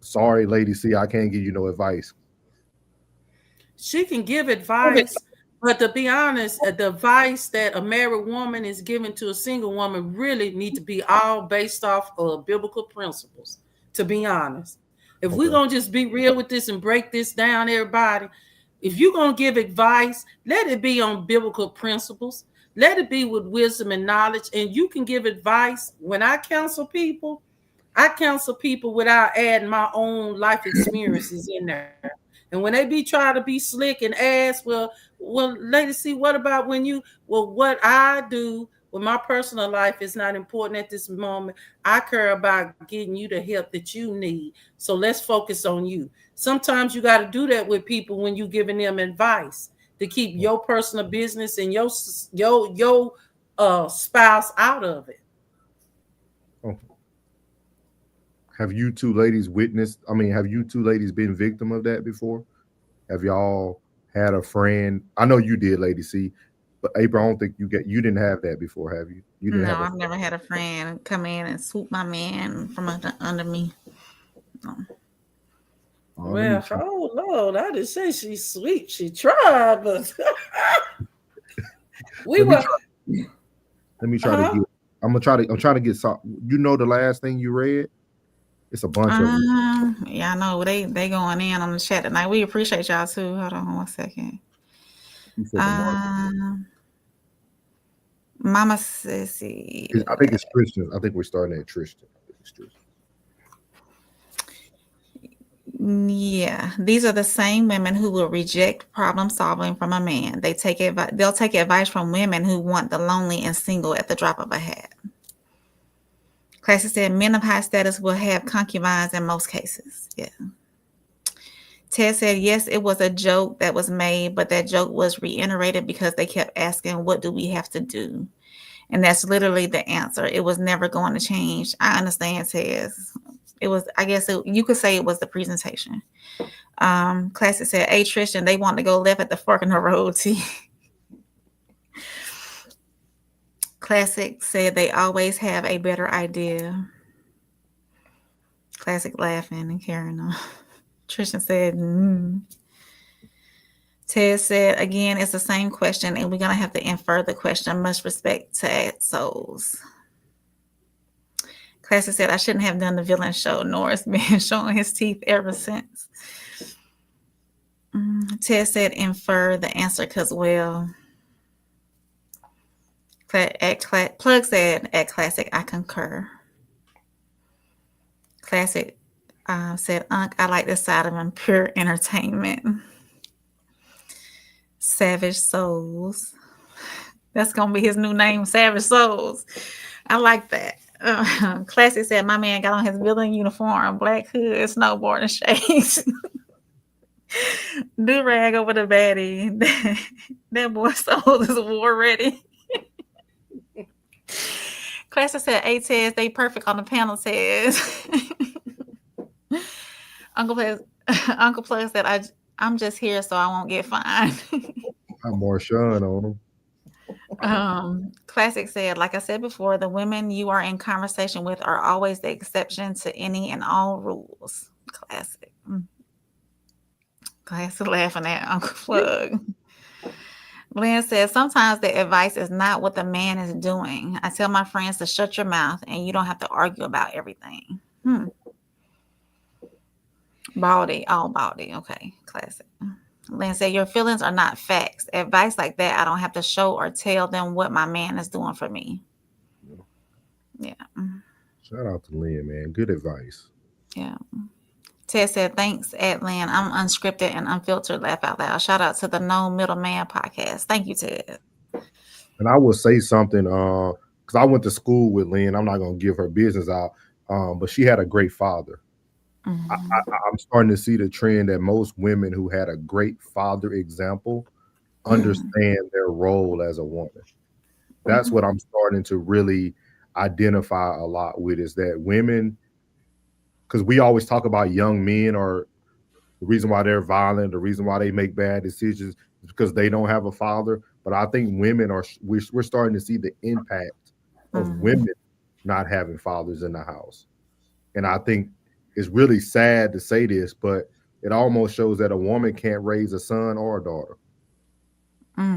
sorry, Lady C, I can't give you no advice? She can give advice, but to be honest, the advice that a married woman is giving to a single woman really need to be all based off of biblical principles, to be honest. If we're going to just be real with this and break this down, everybody, if you're going to give advice, let it be on biblical principles. Let it be with wisdom and knowledge. And you can give advice. When I counsel people without adding my own life experiences in there. And when they be trying to be slick and ask, well, lady, see, what about when you, well, what I do with my personal life is not important at this moment. I care about getting you the help that you need. So let's focus on you. Sometimes you got to do that with people when you giving them advice to keep your personal business and your spouse out of it. Have you two ladies witnessed? I mean, have you two ladies been victim of that before? Have y'all had a friend? I know you did, Lady C, but April, I don't think you didn't have that before, have you? You didn't No, have I've never had a friend come in and swoop my man from under me. No. Well, oh Lord, I didn't say she's sweet. She tried, but Let me try to get. I'm trying to get some. You know the last thing you read? It's a bunch of them. Yeah, I know they going in on the chat tonight. We appreciate y'all too. Hold on 1 second. Mama Sissy. I think it's Tristan. I think we're starting at Tristan. Yeah, these are the same women who will reject problem solving from a man. They'll take advice from women who want the lonely and single at the drop of a hat. Classy said men of high status will have concubines in most cases. Yeah. Ted said, yes, it was a joke that was made, but that joke was reiterated because they kept asking, what do we have to do? And that's literally the answer. It was never going to change. I understand, Ted. It was, I guess you could say it was the presentation. Classic said, hey, Tristan, they want to go left at the fork in the road. Classic said they always have a better idea. Classic laughing and carrying on. Tristan said, Ted said, again, it's the same question, and we're going to have to infer the question. Much respect to Ed Souls. Classic said, I shouldn't have done the villain show. Norris been showing his teeth ever since. Ted said, infer the answer because, well, Plug said, at Classic, I concur. Classic said, Unc, I like this side of him, pure entertainment. Savage Souls. That's going to be his new name, Savage Souls. I like that. Classic said, my man got on his villain uniform, black hood, snowboard, and shades. Do-rag over the baddie. That boy Soul is war ready. Classic said, A Tez, they perfect on the panel, Tez. Uncle Plug said, I'm just here so I won't get fined. I'm more Sean on them. Classic said, like I said before, the women you are in conversation with are always the exception to any and all rules. Classic. Classic laughing at Uncle Plug. Glenn says, sometimes the advice is not what the man is doing. I tell my friends to shut your mouth and you don't have to argue about everything. Baldy, all baldy. Okay, classic. Glenn said, your feelings are not facts. Advice like that, I don't have to show or tell them what my man is doing for me. Yeah. Shout out to Lynn, man. Good advice. Yeah. Ted said, thanks, Lynn. I'm unscripted and unfiltered. Laugh out loud. Shout out to the No Middleman podcast. Thank you, Ted. And I will say something, because I went to school with Lynn. I'm not going to give her business out, but she had a great father. Mm-hmm. I'm starting to see the trend that most women who had a great father example understand their role as a woman. That's what I'm starting to really identify a lot with, is that women, because we always talk about young men or the reason why they're violent, the reason why they make bad decisions is because they don't have a father. But I think women we're starting to see the impact of women not having fathers in the house. And I think it's really sad to say this, but it almost shows that a woman can't raise a son or a daughter. Let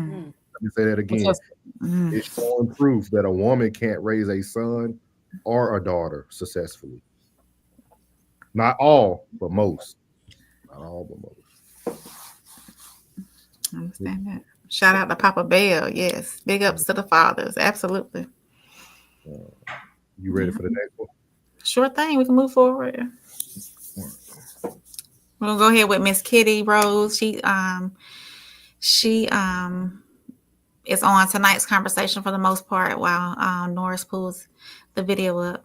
me say that again. It's showing proof that a woman can't raise a son or a daughter successfully. Not all, but most. Not all, but most. I understand that. Shout out to Papa Bell. Yes. Big ups to the fathers. Absolutely. You ready for the next one? Sure thing. We can move forward. We'll go ahead with Miss Kitty Rose. She is on tonight's conversation for the most part while Norris pulls the video up.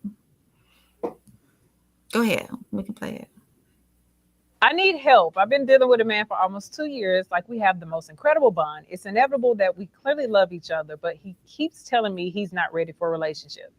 Go ahead. We can play it. I need help. I've been dealing with a man for almost 2 years. Like, we have the most incredible bond. It's inevitable that we clearly love each other, but he keeps telling me he's not ready for a relationship.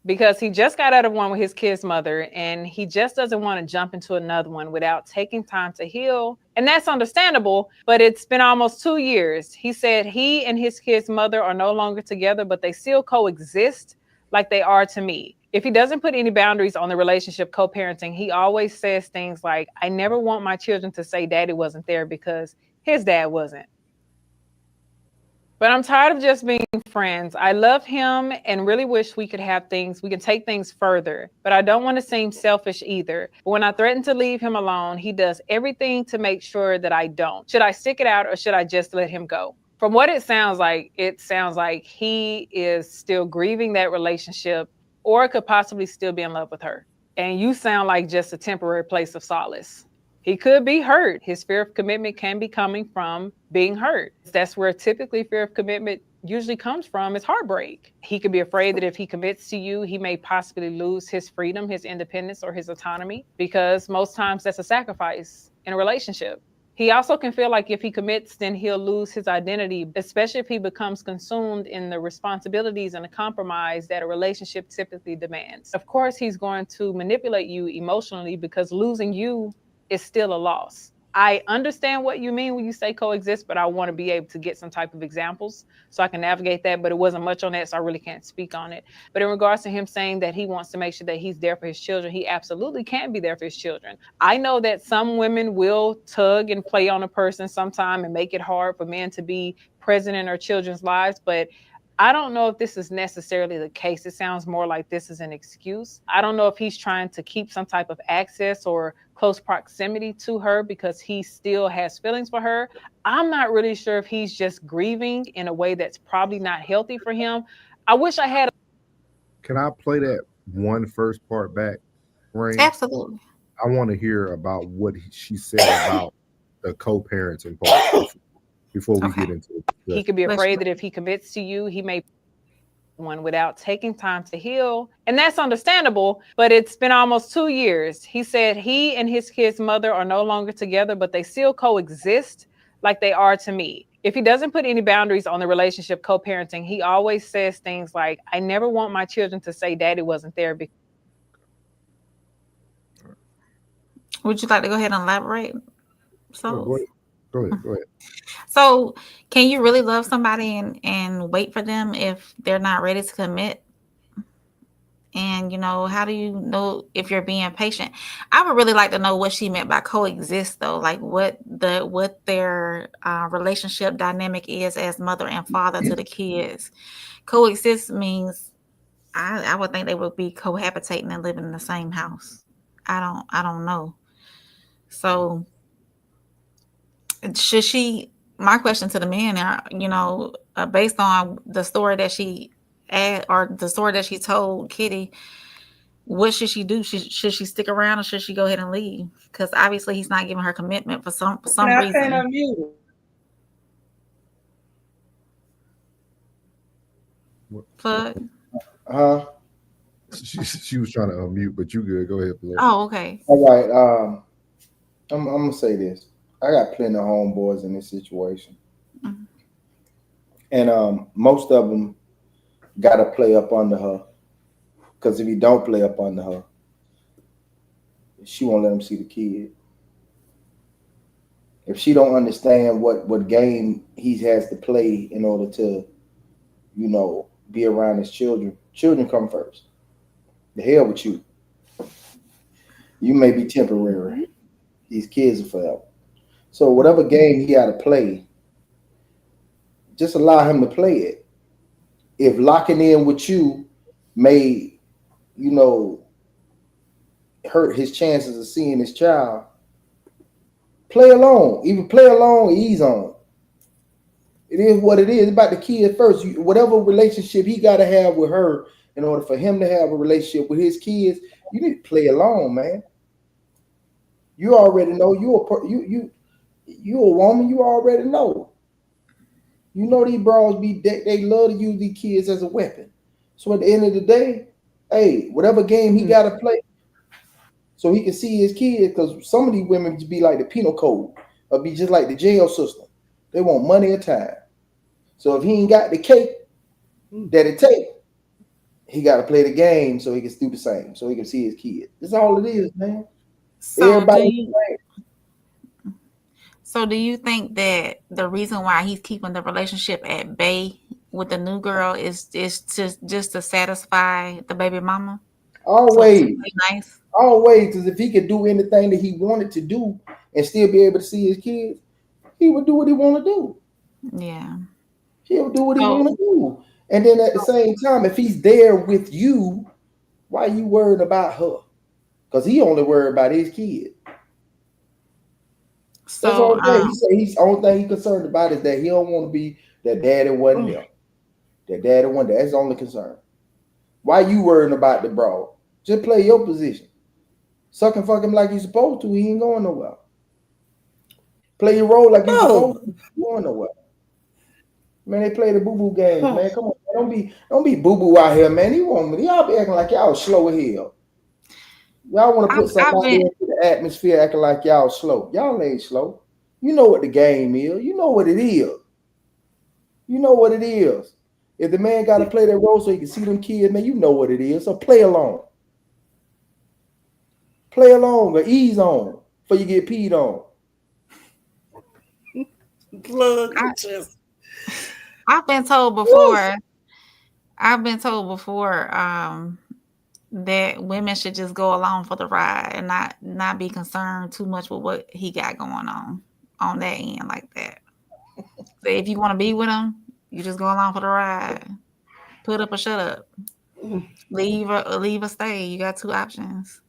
Because he just got out of one with his kid's mother, and he just doesn't want to jump into another one without taking time to heal. And that's understandable, but it's been almost 2 years. He said he and his kid's mother are no longer together, but they still coexist like they are to me. If he doesn't put any boundaries on the relationship co-parenting, he always says things like, I never want my children to say daddy wasn't there because his dad wasn't. But I'm tired of just being friends. I love him and really wish we could take things further. But I don't want to seem selfish either. But when I threaten to leave him alone, he does everything to make sure that I don't. Should I stick it out or should I just let him go? From what it sounds like he is still grieving that relationship, or could possibly still be in love with her. And you sound like just a temporary place of solace. He could be hurt. His fear of commitment can be coming from being hurt. That's where typically fear of commitment usually comes from, is heartbreak. He could be afraid that if he commits to you, he may possibly lose his freedom, his independence, or his autonomy, because most times that's a sacrifice in a relationship. He also can feel like if he commits, then he'll lose his identity, especially if he becomes consumed in the responsibilities and the compromise that a relationship typically demands. Of course, he's going to manipulate you emotionally because losing you is still a loss. I understand what you mean when you say coexist, but I want to be able to get some type of examples so I can navigate that, but it wasn't much on that, so I really can't speak on it. But in regards to him saying that he wants to make sure that he's there for his children, he absolutely can be there for his children. I know that some women will tug and play on a person sometime and make it hard for men to be present in their children's lives, but I don't know if this is necessarily the case. It sounds more like this is an excuse. I don't know if he's trying to keep some type of access or close proximity to her because he still has feelings for her. I'm not really sure if he's just grieving in a way that's probably not healthy for him. I wish I had. Can I play that one first part back, Rain? Absolutely. I want to hear about what she said about the co-parenting part before we get into it. He could be afraid that if he commits to you, he may one without taking time to heal. And that's understandable, but it's been almost 2 years. He said he and his kid's mother are no longer together, but they still coexist like they are to me. If he doesn't put any boundaries on the relationship co-parenting, he always says things like, I never want my children to say daddy wasn't there. Would you like to go ahead and elaborate? So Go ahead. So can you really love somebody and wait for them if they're not ready to commit? And, how do you know if you're being patient? I would really like to know what she meant by coexist, though, like what their relationship dynamic is as mother and father to the kids. Coexist means I would think they would be cohabitating and living in the same house. I don't know. So should she, my question to the men are, based on the story that she or the story that she told Kitty, what should she do? Should she stick around or should she go ahead and leave? Because obviously he's not giving her commitment for some reason. I can't unmute. Plug. She was trying to unmute, but you good. Go ahead, Plug. Oh, okay. All right. I'm gonna say this. I got plenty of homeboys in this situation. Mm-hmm. And most of them got to play up under her. Because if you don't play up under her, she won't let him see the kid. If she don't understand what game he has to play in order to, be around his children come first. The hell with you. You may be temporary. These kids are forever. So whatever game he had to play, just allow him to play it. If locking in with you may, hurt his chances of seeing his child, play alone. Even play alone, ease on. It is what it is. It's about the kid first. Whatever relationship he got to have with her in order for him to have a relationship with his kids, you need to play alone, man. You already know you a woman. You already know. You know these bros they love to use these kids as a weapon. So at the end of the day, hey, whatever game he got to play, so he can see his kids. Because some of these women be like the penal code, or be just like the jail system. They want money and time. So if he ain't got the cake that it take, he got to play the game so he can do the same, so he can see his kids. That's all it is, man. So do you think that the reason why he's keeping the relationship at bay with the new girl is just to satisfy the baby mama? Always. So nice. Always, because if he could do anything that he wanted to do and still be able to see his kids, he would do what he want to do. Yeah. He'll do what he want to do. And then at the same time, if he's there with you, why are you worried about her? Because he only worried about his kid. So he said he's only thing he's concerned about is that he don't want to be that daddy wasn't there. That daddy wasn't there. That's the only concern. Why you worrying about the bro? Just play your position. Suck and fuck him like you're supposed to. He ain't going nowhere. Play your role like you're supposed to. He ain't going nowhere. Man, they play the boo-boo games, man. Come on, man. Don't be boo-boo out here, man. Y'all be acting like y'all slow as hell. Y'all want to put something out there into the atmosphere acting like y'all slow. Y'all ain't slow. You know what the game is. You know what it is. You know what it is. If the man got to play that role so he can see them kids, man, you know what it is. So play along. Play along or ease on before you get peed on. Plug. I've been told before that women should just go along for the ride and not be concerned too much with what he got going on that end like that. So if you want to be with him, you just go along for the ride. Put up or shut up. Leave or stay. You got two options.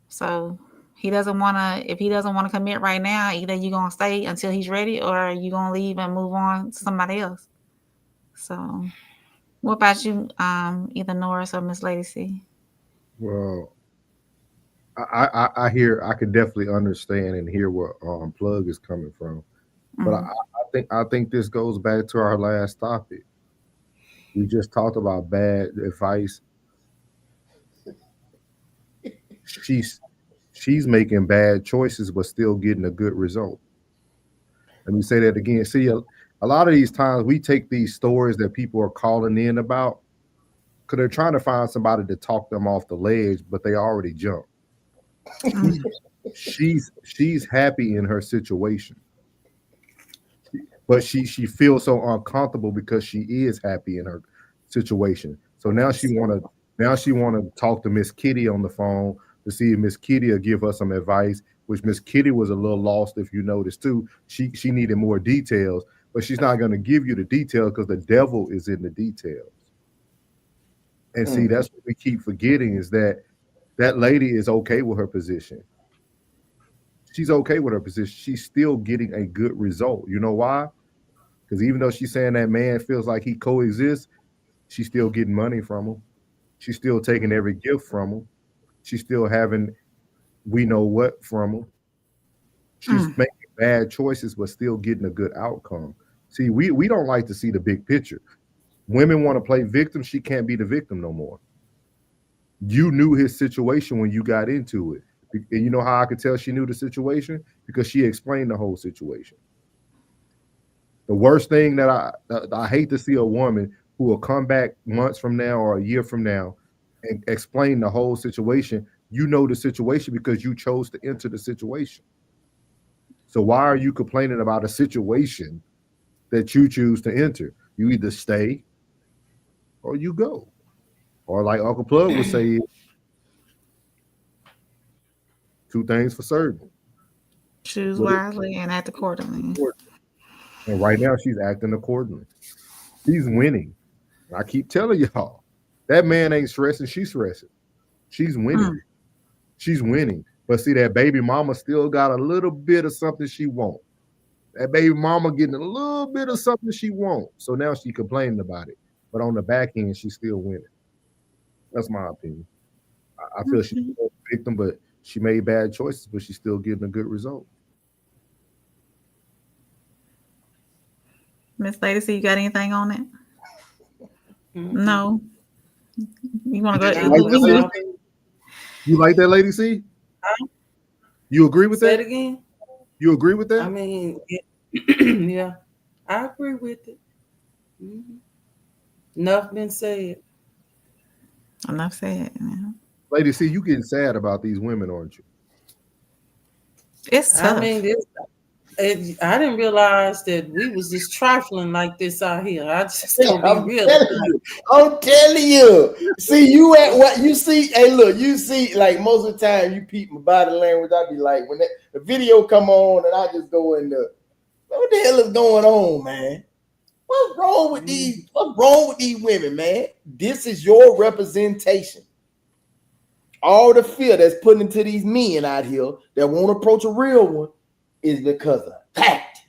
So if he doesn't want to commit right now, either you're going to stay until he's ready or you're going to leave and move on to somebody else. So what about you, either Norris or Miss Lady C? Well, I could definitely understand and hear where Plug is coming from. But I think this goes back to our last topic. We just talked about bad advice. She's making bad choices, but still getting a good result. Let me say that again. See, a lot of these times we take these stories that people are calling in about because they're trying to find somebody to talk them off the ledge, but they already jumped. She's happy in her situation, but she feels so uncomfortable because she is happy in her situation. So now she want to talk to Miss Kitty on the phone to see if Miss Kitty will give her some advice, which Miss Kitty was a little lost, if you noticed too. She needed more details, but she's not going to give you the details because the devil is in the details. And see, that's what we keep forgetting is that lady is okay with her position. She's okay with her position. She's still getting a good result. You know why? Because even though she's saying that man feels like he coexists, she's still getting money from him. She's still taking every gift from him. She's still having we know what from him. She's making bad choices, but still getting a good outcome. See, we don't like to see the big picture. Women want to play victim. She can't be the victim no more. You knew his situation when you got into it. And you know how I could tell she knew the situation? Because she explained the whole situation. The worst thing that I hate to see a woman who will come back months from now or a year from now and explain the whole situation. You know the situation because you chose to enter the situation. So why are you complaining about a situation that you choose to enter? You either stay or you go. Or like Uncle Plug would say, two things for certain. Choose wisely and act accordingly. And right now she's acting accordingly. She's winning. I keep telling y'all, that man ain't stressing, she's stressing. She's winning. She's winning. But see, that baby mama still got a little bit of something she wants. That baby mama getting a little bit of something she wants. So now she complaining about it. But on the back end, she's still winning. That's my opinion. I feel she's a victim, but she made bad choices, but she's still getting a good result. Miss Lady C, you got anything on it? Mhm. No. You want to You go? like that, Lady C? You like that, Lady C? You agree with Say that? it again. You agree with that? I mean, yeah, I agree with it. Mhm. Enough been said. Enough said. Yeah. Lady C, you getting sad about these women, aren't you? It's tough. I mean, I didn't realize that we was just trifling like this out here. I just don't I'm be real. telling you. See, you at what you see. Hey, look, you see, like most of the time, you peep my body language. I be like, when the video come on, and I just go in the, what the hell is going on, man? What's wrong with these? What's wrong with these women, man? This is your representation. All the fear that's put into these men out here that won't approach a real one is because of that.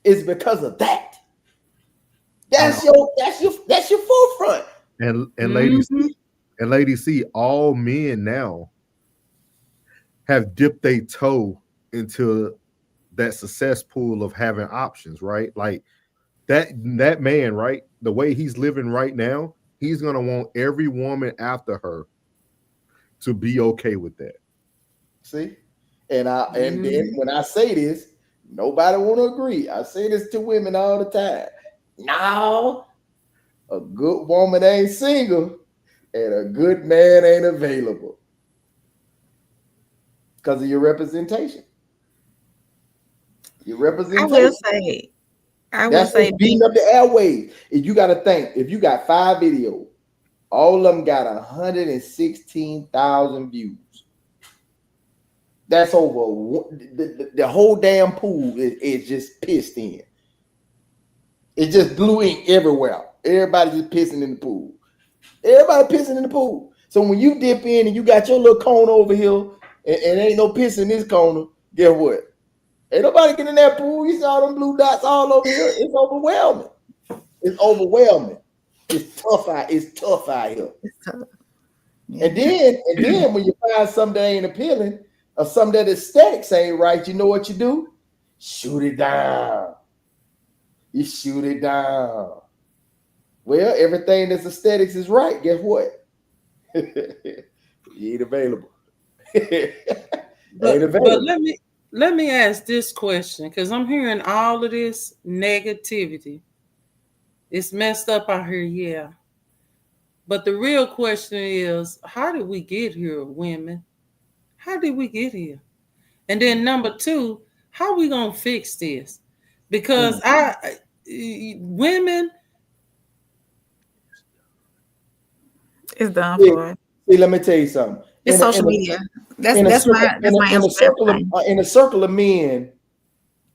It's because of that. That's your forefront. And Lady C, and Lady C, all men now have dipped their toe into that success pool of having options, right? Like that man, right? The way he's living right now, he's gonna want every woman after her to be okay with that. See? And then when I say this, nobody want to agree. I say this to women all the time. No, a good woman ain't single, and a good man ain't available because of your representation. Your representation. I will That's say, beating up the airwaves. If you got to think, if you got 5 videos, all of them got 116,000 views. That's over the whole damn pool is just pissed in. It just blew in everywhere. Everybody just pissing in the pool. Everybody pissing in the pool. So when you dip in and you got your little cone over here and ain't no piss in this corner, guess what? Ain't nobody getting in that pool. You saw them blue dots all over here. It's overwhelming. It's overwhelming. It's tough out. It's tough out here. it's tough. And then when you find something that ain't appealing or something that aesthetics ain't right, you know what you do? Shoot it down. You shoot it down. Well, everything that's aesthetics is right. Guess what? You ain't available. But let me ask this question, because I'm hearing all of this negativity. It's messed up out here, yeah. But the real question is, how did we get here, women? How did we get here? And then number 2, how we gonna fix this? Because women, It's done for. See, let me tell you something. It's social media. That's my answer. In a circle of men,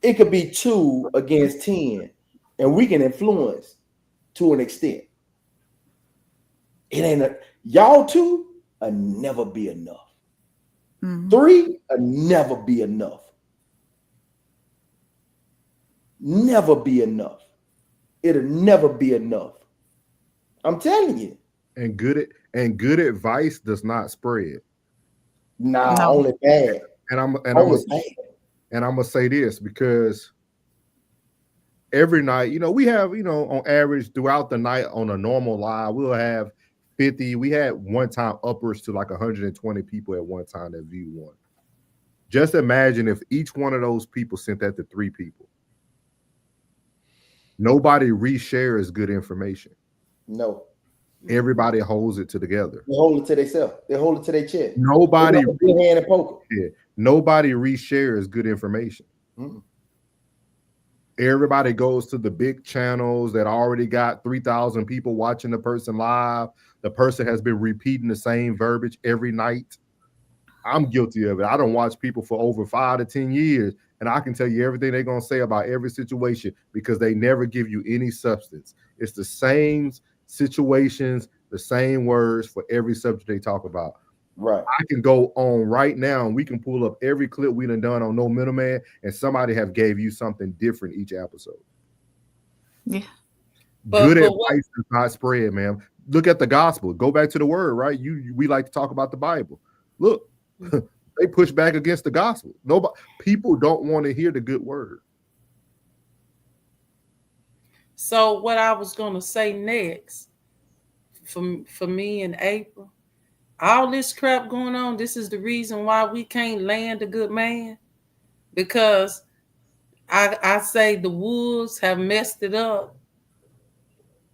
it could be 2 against 10, and we can influence to an extent. It ain't y'all 2 will never be enough. 3 will never be enough. Never be enough. It'll never be enough. I'm telling you. And good advice does not spread. Nah, only bad. And I'm gonna say this, because every night, we have, on average throughout the night on a normal live, we'll have 50. We had one time upwards to like 120 people at one time that viewed one. Just imagine if each one of those people sent that to 3 people. Nobody reshares good information. No. Everybody holds it together. They hold it to themselves. They hold it to their chest. Nobody hand and poker. Yeah. Nobody reshares good information. Everybody goes to the big channels that already got 3,000 people watching the person live. The person has been repeating the same verbiage every night. I'm guilty of it. I don't watch people for over 5 to 10 years, and I can tell you everything they're going to say about every situation because they never give you any substance. It's the same situations, the same words for every subject they talk about. Right. I can go on right now and we can pull up every clip we done on No Middleman, and somebody have gave you something different each episode. Yeah. Good advice does not spread, man. Look at the gospel. Go back to the word, right? We like to talk about the Bible. Look, They push back against the gospel. People don't want to hear the good word. So what I was gonna say next, for me and April, all this crap going on, this is the reason why we can't land a good man. Because I say the wolves have messed it up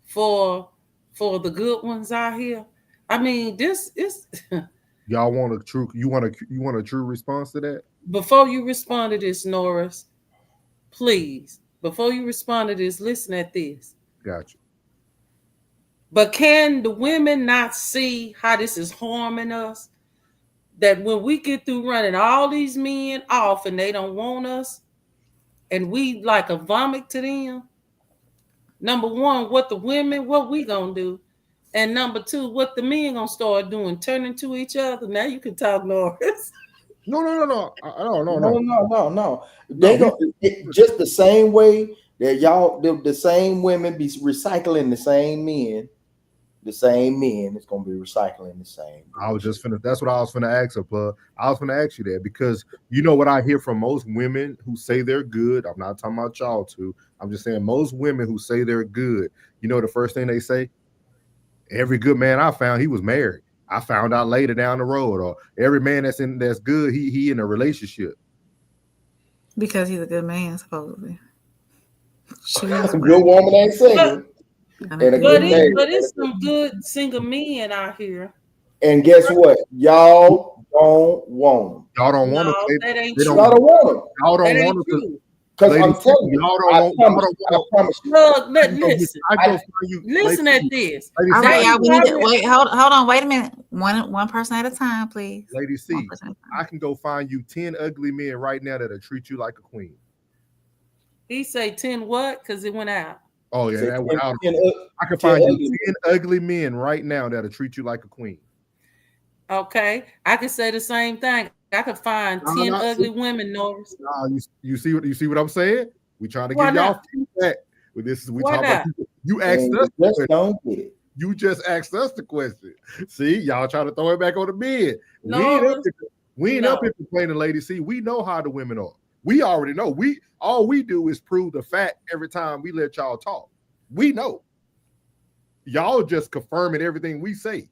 for the good ones out here. I mean, this is Y'all want a true response to that? Before you respond to this, Norris, please, before you respond to this, listen at this. Gotcha. But can the women not see how this is harming us? That when we get through running all these men off and they don't want us, and we like a vomit to them, number one, what we gonna do? And number two, what the men gonna start doing, turning to each other. Now you can talk, Norris. No. They go just the same way that y'all, the same women be recycling the same men. The same men is gonna be recycling the same. That's what I was finna ask her, Plug. I was finna ask you that because you know what I hear from most women who say they're good. I'm not talking about y'all too. I'm just saying most women who say they're good. You know the first thing they say? Every good man I found, he was married. I found out later down the road. Or every man that's good, he in a relationship. Because he's a good man, supposedly. A good woman ain't single. But it's some good single men out here. And guess what? Y'all don't want them. Y'all don't want No, them. that ain't They true. Y'all don't want them. Y'all don't That want ain't them. true. Because I'm telling you, I promise you. Look, listen. I Listen at this. All right, y'all. We need to wait. Hold on. Wait a minute. One person at a time, please. Lady C, I can go find you 10 ugly men right now that'll treat you like a queen. He say 10 what? Because it went out. Oh yeah, that went out. I can find you 10 ugly men right now that'll treat you like a queen. Okay, I could say the same thing. I could find 10 ugly women, Norris. You see what I'm saying? We trying to give y'all feedback. We talk about you asked us the question. Don't get it. You just asked us the question. See, y'all trying to throw it back on the men. We ain't up here complaining, Lady C. We know how the women are. We already know. All we do is prove the fact every time we let y'all talk. We know. Y'all just confirming everything we say.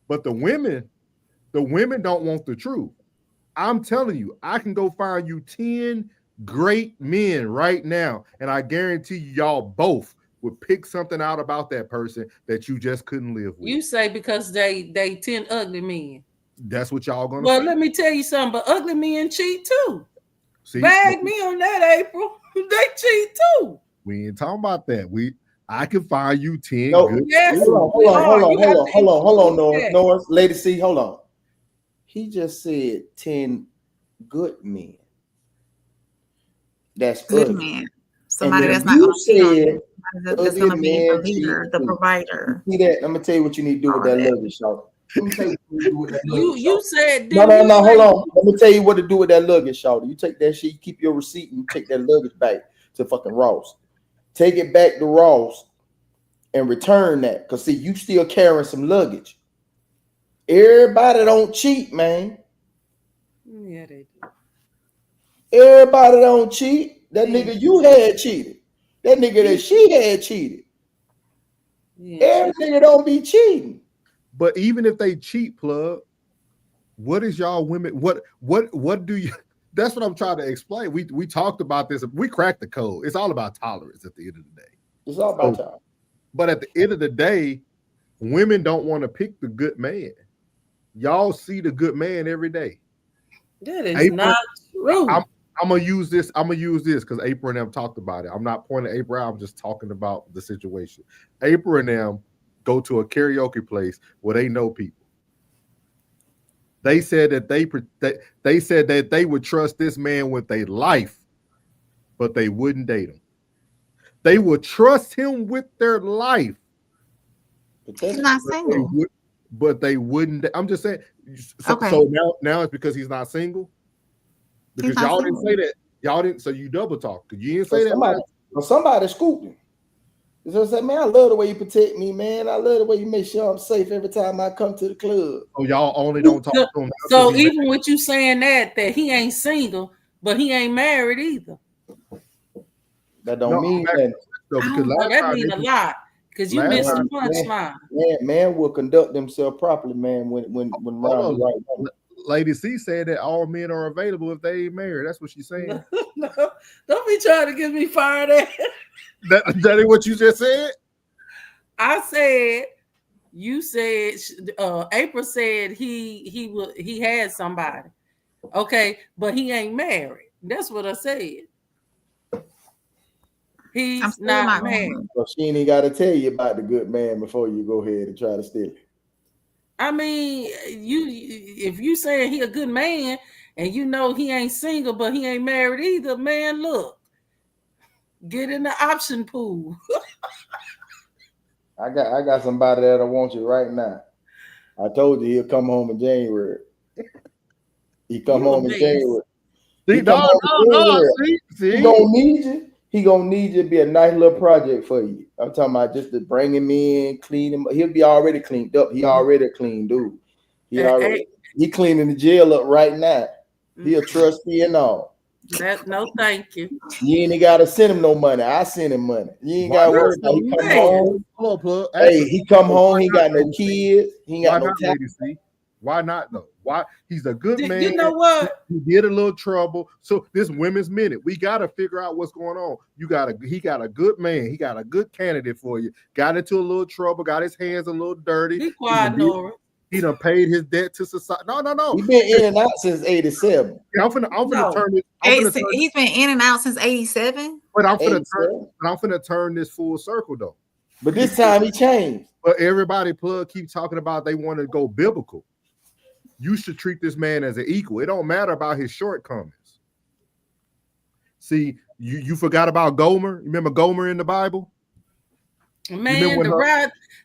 But the women don't want the truth. I'm telling you, I can go find you 10 great men right now, and I guarantee you, y'all both would pick something out about that person that you just couldn't live with. You say because they 10 ugly men. That's what y'all gonna say. Well, let me tell you something, but ugly men cheat too. See, bag me on that, April. They cheat too. We ain't talking about that. I can find you 10 good. Yes, hold on, Norris. Lady C, hold on. He just said 10 good men. That's good men. Somebody that's not going to cheat. That's going to be the leader, the provider. See that? I'm gonna tell you what you need to do with that luggage, y'all. You said no. Hold on. Let me tell you what to do with that luggage, Shawty. You take that shit, keep your receipt, and you take that luggage back to fucking Ross. Take it back to Ross and return that. Cause see, you still carrying some luggage. Everybody don't cheat, man. Yeah, they do. Everybody don't cheat. That nigga you had cheated. That nigga that she had cheated. Yeah. Every nigga don't be cheating. But even if they cheat, Plug, what is y'all women? What do you? That's what I'm trying to explain. We talked about this. We cracked the code. It's all about tolerance at the end of the day. It's all about tolerance. But at the end of the day, women don't want to pick the good man. Y'all see the good man every day. That is not true. I'm gonna use this. Because April and them talked about it. I'm not pointing at April. I'm just talking about the situation. April and them go to a karaoke place where they know people. They said that they said that they would trust this man with their life, but they wouldn't date him. They would trust him with their life. He's not single. But they wouldn't. I'm just saying. So now it's because he's not single. Because y'all didn't say that. Y'all didn't. So you double talk. Because you didn't say that. Somebody scooped him. So I said, man, I love the way you protect me, man. I love the way you make sure I'm safe every time I come to the club. Oh, y'all only don't talk to him. So even with you saying that he ain't single, but he ain't married either. That don't mean that. That means a lot because you missed the punchline. Man will conduct themselves properly, man. When around the right moment. Lady C said that all men are available if they ain't married. That's what she's saying. No, don't be trying to get me fired at. That ain't what you just said? I said, you said, April said he had somebody. Okay, but he ain't married. That's what I said. He's not married. So she ain't got to tell you about the good man before you go ahead and try to steal it. I mean, if you saying he a good man and you know he ain't single, but he ain't married either, man, look, get in the option pool. I got somebody that I want you right now. I told you he'll come home in January. He come home in January. He gonna need you. He gonna need you to be a nice little project for you. I'm talking about just to bring him in, clean him. He'll be already cleaned up. He already a clean dude. He cleaning the jail up right now. He a trustee and all. No, thank you. You ain't gotta send him no money. I send him money. You ain't gotta worry about he come home. Hey, he come home. He got no kids. He ain't got no taxes. Why not though? Why? He's a good man. You know what? He did a little trouble. So this Women's Minute, we got to figure out what's going on. He got a good man. He got a good candidate for you. Got into a little trouble. Got his hands a little dirty. Be quiet, Nora. He done paid his debt to society. No. He been in and out since 87. Yeah, I'm finna turn this. He's been in and out since 87. But I'm finna turn this full circle though. But this time he changed. But everybody keep talking about they want to go biblical. You should treat this man as an equal. It don't matter about his shortcomings. See, you forgot about Gomer. Remember Gomer in the Bible? Man,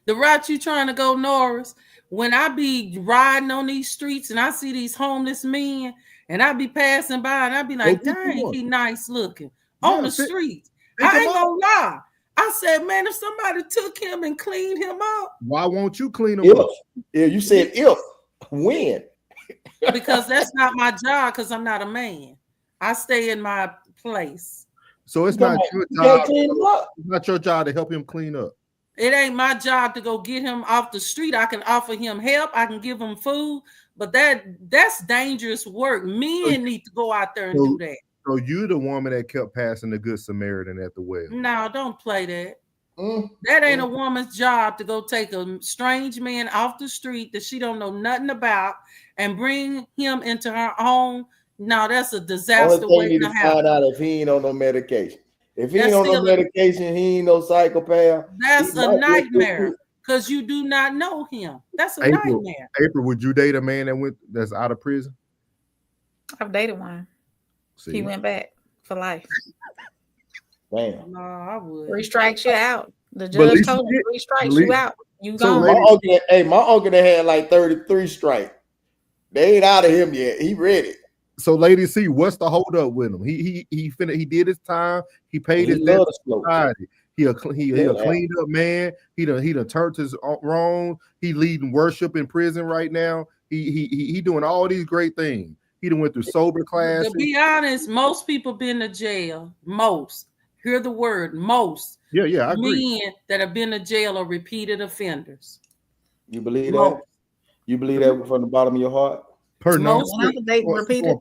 the route you trying to go, Norris. When I be riding on these streets and I see these homeless men and I be passing by and I be like, dang, he nice looking on the street. I ain't gonna lie. I said, man, if somebody took him and cleaned him up. Why won't you clean him up? Yeah, you said if. When? Because that's not my job because I'm not a man. I stay in my place. So it's not your job. It's not your job to help him clean up. It ain't my job to go get him off the street. I can offer him help. I can give him food, but that's dangerous work. Men need to go out there and do that. So you the woman that kept passing the Good Samaritan at the well. No, don't play that. That ain't a woman's job to go take a strange man off the street that she don't know nothing about and bring him into her home. No, that's a disaster waiting to happen. Find out if he ain't on no medication. If he ain't on no medication, he ain't no psychopath. That's a nightmare because you do not know him. That's a nightmare. April, would you date a man that's out of prison? I've dated one. See? He went back for life. Damn. No, I would. 3 strikes you out. The judge told him 3 strikes you out. You gone. My uncle that had like 33 strikes. They ain't out of him yet. He ready. So, Lady C, what's the hold up with him? He did his time. He paid his debt to society. He a cleaned up man. He done turned his wrong. He leading worship in prison right now. He doing all these great things. He done went through sober classes. To be honest, most people been to jail. Most. Hear the word most. Yeah, I agree. Men that have been to jail are repeated offenders. You believe that? You believe that from the bottom of your heart? Most they repeated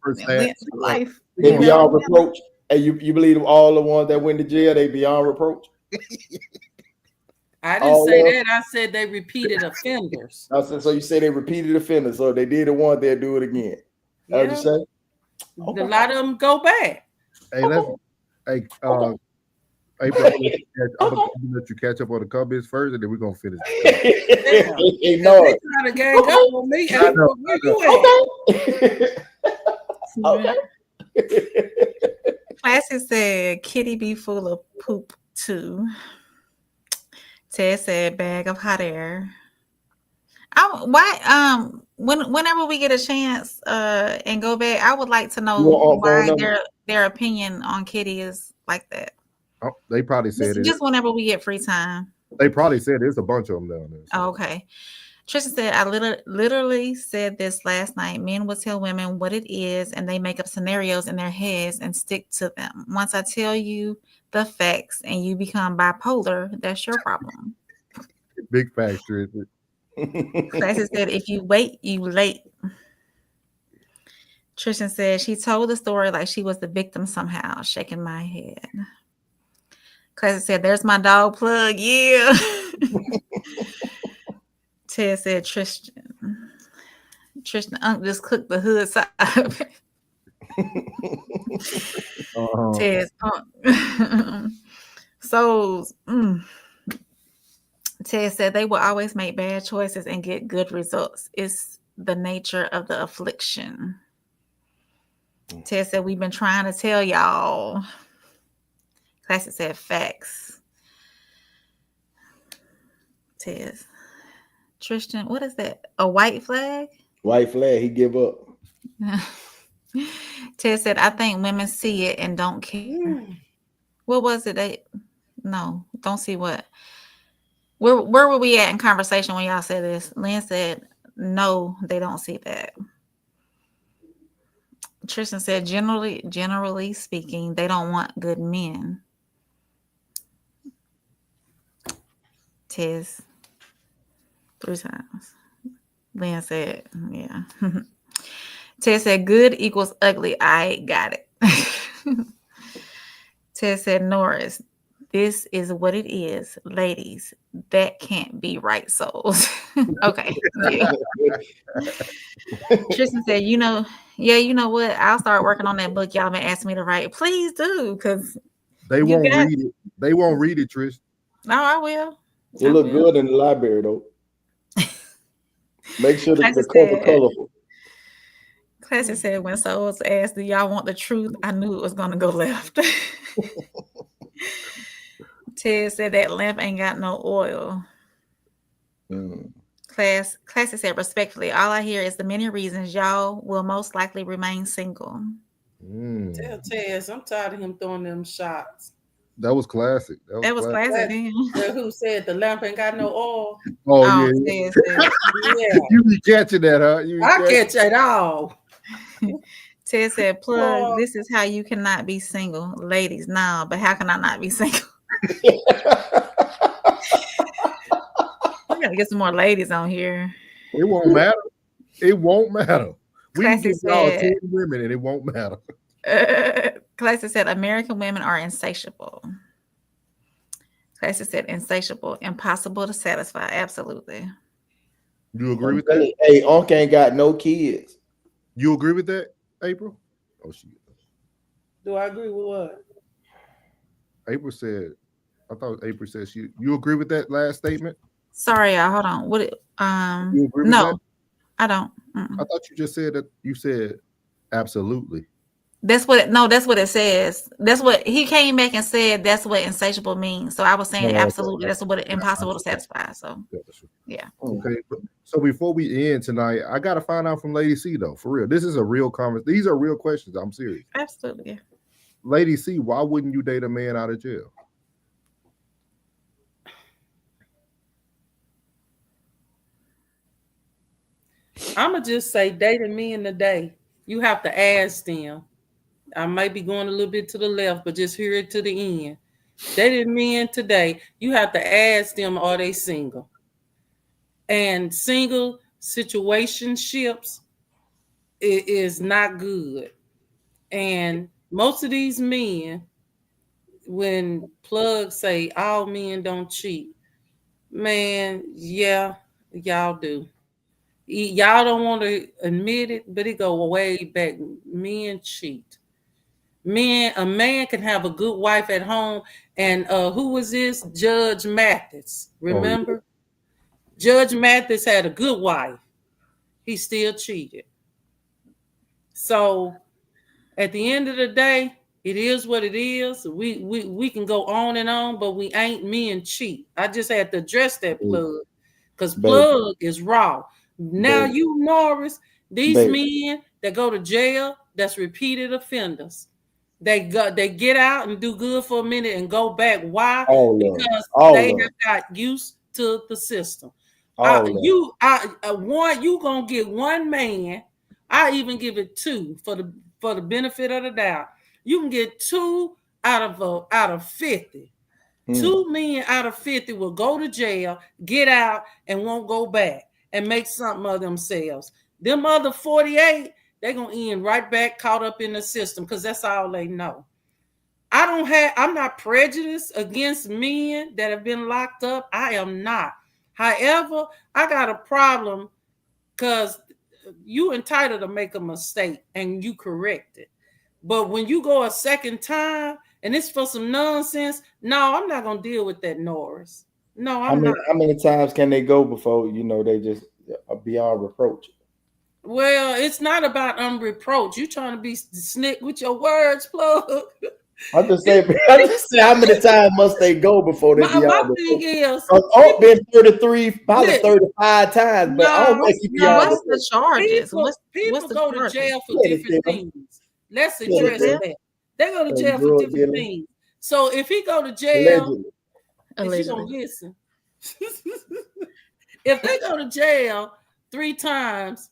life. They beyond reproach. And you believe all the ones that went to jail, they beyond reproach? I didn't say that. I said they repeated offenders. So you say they repeated offenders. So they did it once, they'll do it again. That's what you say? A lot of them go back. Hey, April, I'm gonna let you catch up on the comments first, and then we're gonna finish. They trying to gang up on me. Okay. Classic said, "Kitty be full of poop too." Ted said, "Bag of hot air." Whenever we get a chance and go back, I would like to know why their opinion on Kitty is like that. Oh, they probably said it. Just whenever we get free time. They probably said there's a bunch of them down there. Oh, okay. Tristan said, I literally said this last night. Men will tell women what it is, and they make up scenarios in their heads and stick to them. Once I tell you the facts and you become bipolar, that's your problem. Big facts, Tristan. Classy said, if you wait, you late. Tristan said, she told the story like she was the victim somehow, shaking my head. Classy said, there's my dog Plug. Yeah. Ted said, Tristan Unc just cooked the hood side of it. Ted's Unc. So, Ted said they will always make bad choices and get good results. It's the nature of the affliction. Ted said, we've been trying to tell y'all. Classic said, facts. Ted. Tristan, what is that? A white flag? White flag, he give up. Ted said, I think women see it and don't care. What was it? No, don't see what. Where were we at in conversation when y'all said this? Lynn said, no, they don't see that. Tristan said, generally speaking, they don't want good men. Tez, 3 times. Lynn said, yeah. Ted said, good equals ugly. I got it. Ted said, Norris, this is what it is. Ladies, that can't be right souls. Okay. Yeah. Tristan said, you know what? I'll start working on that book y'all been asking me to write. Please do, because they won't read it. They won't read it, Trish. No, I will. It look good in the library, though. Make sure the cover colorful. Classic said, when souls asked, do y'all want the truth? I knew it was going to go left. Ted said that lamp ain't got no oil. Classic said, respectfully, all I hear is the many reasons y'all will most likely remain single. Tell Tez, I'm tired of him throwing them shots. That was classic. That was classic. Who said the lamp ain't got no oil? Oh yeah. You be catching that, huh? I catch it all. Ted said, Plug, this is how you cannot be single. Ladies, no, but how can I not be single? We gotta get some more ladies on here. It won't matter. It won't matter. We can Classic get y'all said, 10 women and it won't matter. Classic said, American women are insatiable. Classic said, insatiable, impossible to satisfy. Absolutely. You agree with that? Hey, Unc ain't got no kids. You agree with that, April? Oh, shit. Do I agree with what? April said, I thought April said you agree with that last statement? Sorry, y'all. Hold on. What? You agree with no, that? I don't. I thought you just said that. You said absolutely. That's what it says. That's what he came back and said. That's what insatiable means. So I was saying absolutely. That's what impossible to satisfy. So yeah. Okay. So before we end tonight, I gotta find out from Lady C though. For real, this is a real conversation. These are real questions. I'm serious. Absolutely. Yeah. Lady C, why wouldn't you date a man out of jail? I'ma just say dating men today. You have to ask them. I might be going a little bit to the left, but just hear it to the end. Dating men today, you have to ask them, are they single? And single situationships is not good. And most of these men, when Plug say all men don't cheat, man, yeah, y'all do. Y'all don't want to admit it, but it go way back. Men cheat. A man can have a good wife at home. And who was this? Judge Mathis. Remember? Oh, yeah. Judge Mathis had a good wife. He still cheated. So at the end of the day, it is what it is. We can go on and on, but we ain't men cheat. I just had to address that, Plug, because Plug is raw. Now Norris, these men that go to jail, that's repeated offenders. They get out and do good for a minute and go back. Why? All of them. Because All they of them. have got used to the system. All of them. You gonna get one man. I even give it two for the benefit of the doubt. You can get 2 out of 50. 2 men out of 50 will go to jail, get out, and won't go back and make something of themselves. Them other 48, they're gonna end right back caught up in the system because that's all they know. I'm not prejudiced against men that have been locked up. I am not. However, I got a problem because you entitled to make a mistake and you correct it. But when you go a second time and it's for some nonsense, no, I'm not gonna deal with that, Norris. No, I'm not. How many times can they go before they just are beyond reproach? Well, it's not about unreproach. You trying to be slick with your words, plug. I'm just saying how many times must they go before they beyond my reproach? thing is, I've been 33, probably 35 times, but I don't think he beyond What's the charges? People the go charges? to jail for different things. Let's address that. They go to jail for different things. So if he go to jail, if you don't listen, if they go to jail 3 times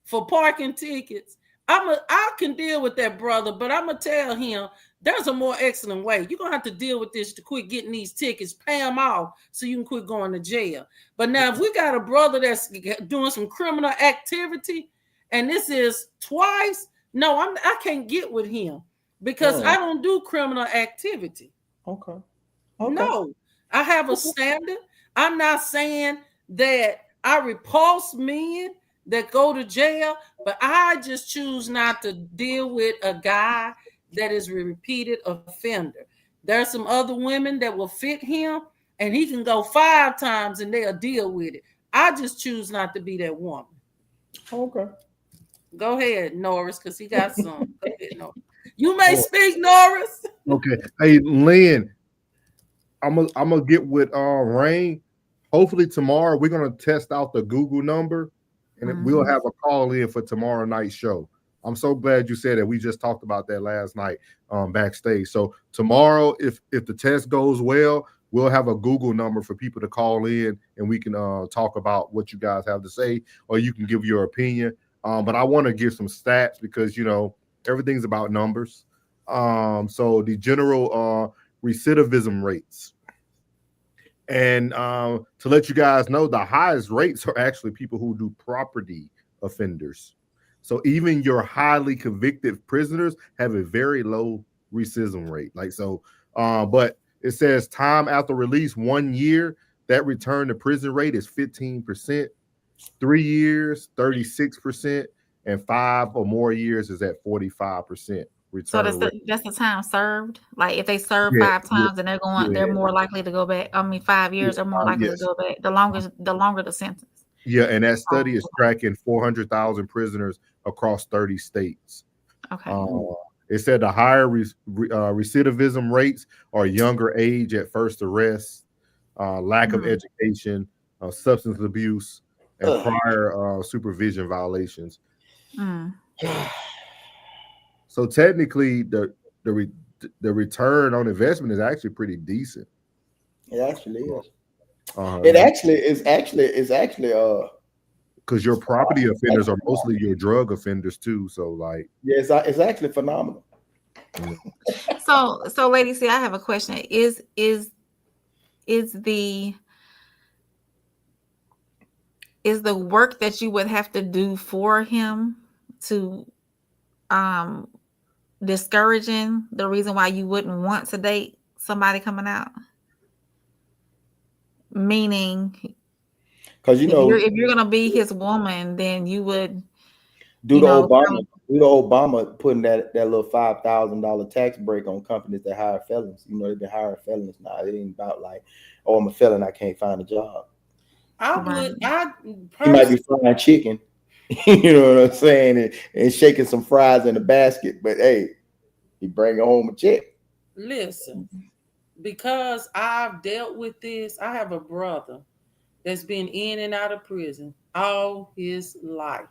for parking tickets, I can deal with that, brother, but I'm gonna tell him there's a more excellent way. You're gonna have to deal with this to quit getting these tickets, pay them off so you can quit going to jail. But now if we got a brother that's doing some criminal activity and this is twice, no, I can't get with him because I don't do criminal activity. Okay. No, I have a standard. I'm not saying that I repulse men that go to jail, but I just choose not to deal with a guy that is a repeated offender. There are some other women that will fit him and he can go 5 times and they'll deal with it. I just choose not to be that woman. Okay. Go ahead, Norris, because he got some. Go ahead, Norris. You may speak, Norris. Okay. Hey, Lynn, I'm gonna get with Rain. Hopefully tomorrow we're gonna test out the Google number and we'll have a call in for tomorrow night's show. I'm so glad you said that. We just talked about that last night backstage. So tomorrow, if the test goes well, we'll have a Google number for people to call in and we can talk about what you guys have to say, or you can give your opinion. But I want to give some stats because, everything's about numbers. So the general recidivism rates. And to let you guys know, the highest rates are actually people who do property offenders. So even your highly convicted prisoners have a very low recidivism rate. But it says time after release, 1 year, that return to prison rate is 15%, 3 years, 36%, and 5 or more years is at 45%. So that's the time served. Like if they serve 5 times and they're more likely to go back. 5 years are more likely to go back. The longer the sentence. Yeah, and that study is tracking 400,000 prisoners across 30 states. Okay. It said the higher recidivism rates are younger age at first arrest, lack of education, substance abuse, and prior supervision violations. So technically, the return on investment is actually pretty decent. It actually is. It is actually because your property offenders are mostly your drug offenders too. So it's actually phenomenal. So ladies, I have a question. Is the work that you would have to do for him to discouraging the reason why you wouldn't want to date somebody coming out? Meaning, because if you're gonna be his woman, then you would do the Obama putting that little $5,000 tax break on companies that hire felons. They've been hiring felons now. It ain't about I'm a felon, I can't find a job. He might be frying chicken, you know what I'm saying, and shaking some fries in a basket, but hey, he bring home a check. Listen, because I've dealt with this, I have a brother that's been in and out of prison all his life.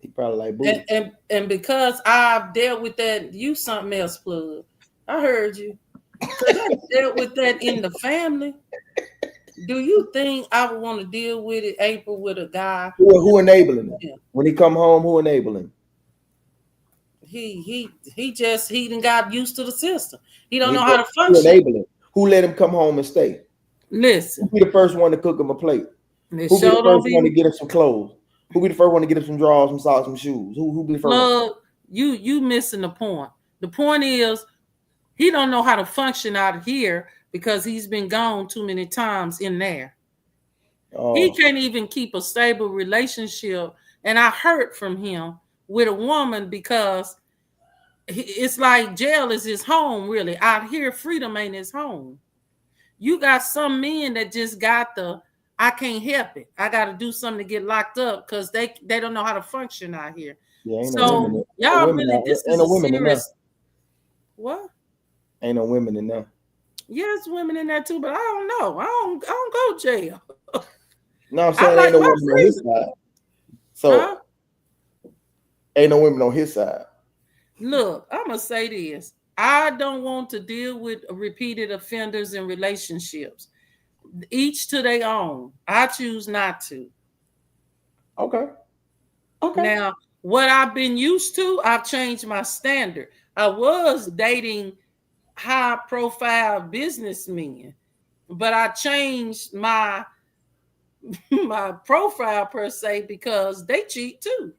He probably like booty. And because I've dealt with that, you something else, plug. I heard you. Because I dealt with that in the family. Do you think I would want to deal with it, April, with a guy Who enabling him? Yeah. When he come home, who enabling? He done got used to the system. He don't know how to function. Who enabling? Who let him come home and stay? Listen. Who be the first one to cook him a plate? Who be the first one to get him some clothes? Who be the first one to get him some drawers, some socks, some shoes? Who be the first one? You missing the point. The point is he don't know how to function out here because he's been gone too many times in there. Oh. He can't even keep a stable relationship. And I heard from him with a woman because it's like jail is his home, really. Out here, freedom ain't his home. You got some men that just got I can't help it. I got to do something to get locked up because they don't know how to function out here. Yeah, so y'all really, this is a serious. What? Ain't no women in there. Yes, women in there too, but I don't know. I don't go jail. No, I'm saying ain't no women on his side. So ain't no women on his side. Look, I'm gonna say this. I don't want to deal with repeated offenders in relationships. Each to their own. I choose not to. Okay. Now, what I've been used to, I've changed my standard. I was dating high-profile businessmen, but I changed my profile per se because they cheat too.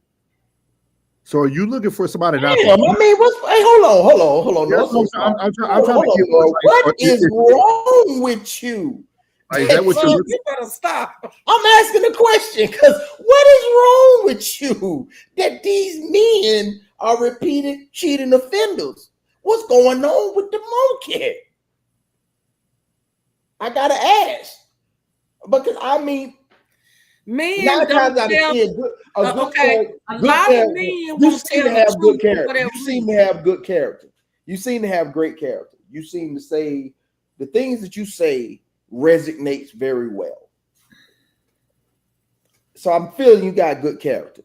So are you looking for somebody not? I mean, hold on. I'm trying to get what is wrong with you? Is that what you better stop. I'm asking a question because what is wrong with you that these men are repeated cheating offenders? What's going on with the monkey? I gotta ask because I mean, men nine times out of 10, a lot of men you seem to have good character. You seem to have good character. You seem to have great character. You seem to say the things that you say resonates very well. So I'm feeling you got good character.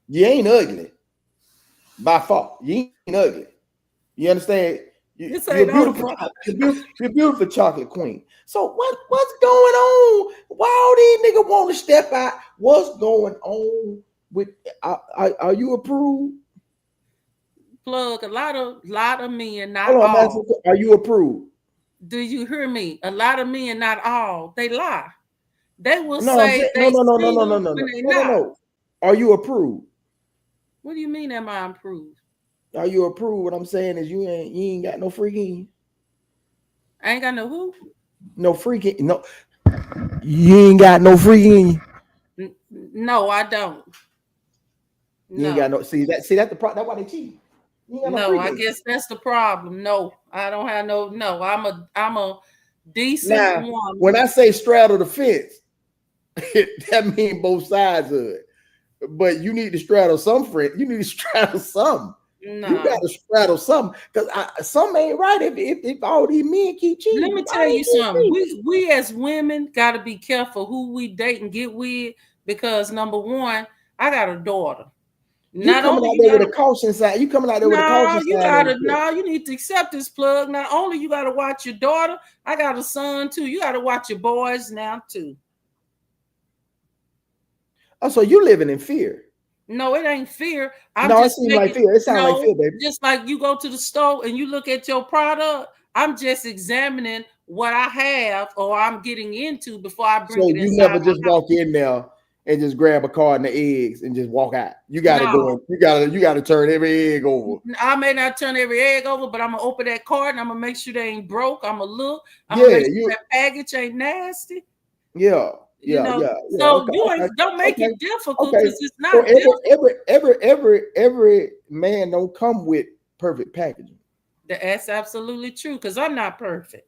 You ain't ugly by far. You ain't ugly. You understand? You're beautiful. You're beautiful, chocolate queen. So what's going on? Why all these niggas want to step out? What's going on with? Are you approved? Plug a lot of men, not all. Are you approved? Do you hear me? A lot of men, not all, they lie. They will no. Are you approved? What do you mean? Am I approved? Are you approved? What I'm saying is you ain't got no freaking. I ain't got no who? No freaking. No, you ain't got no freaking. No, I don't. You ain't got no. See that's the problem. That's why they cheat. No, I guess that's the problem. No, I don't have no. No, I'm a decent woman. When I say straddle the fence, that means both sides of it. But you need to straddle some friend. You need to straddle some. No. You got to straddle some because some ain't right if all these men keep cheating. Let me tell you something. We as women got to be careful who we date and get with because number one, I got a daughter. Not only you coming out there with a caution sign. You coming out there with a caution sign. You need to accept this plug. Not only you got to watch your daughter, I got a son too. You got to watch your boys now too. Oh, so you living in fear? No, it ain't fear. It seems like fear. It sounds like fear, baby. Just like you go to the store and you look at your product, I'm just examining what I have or I'm getting into before I bring it inside. So you never just walk in there and just grab a carton of eggs and just walk out. You got to go. You got to turn every egg over. I may not turn every egg over, but I'm gonna open that carton. I'm gonna make sure they ain't broke. I'm gonna look. I'm gonna make sure that package ain't nasty. Yeah. So don't make it difficult because it's not difficult. Every man don't come with perfect packaging. That's absolutely true because I'm not perfect.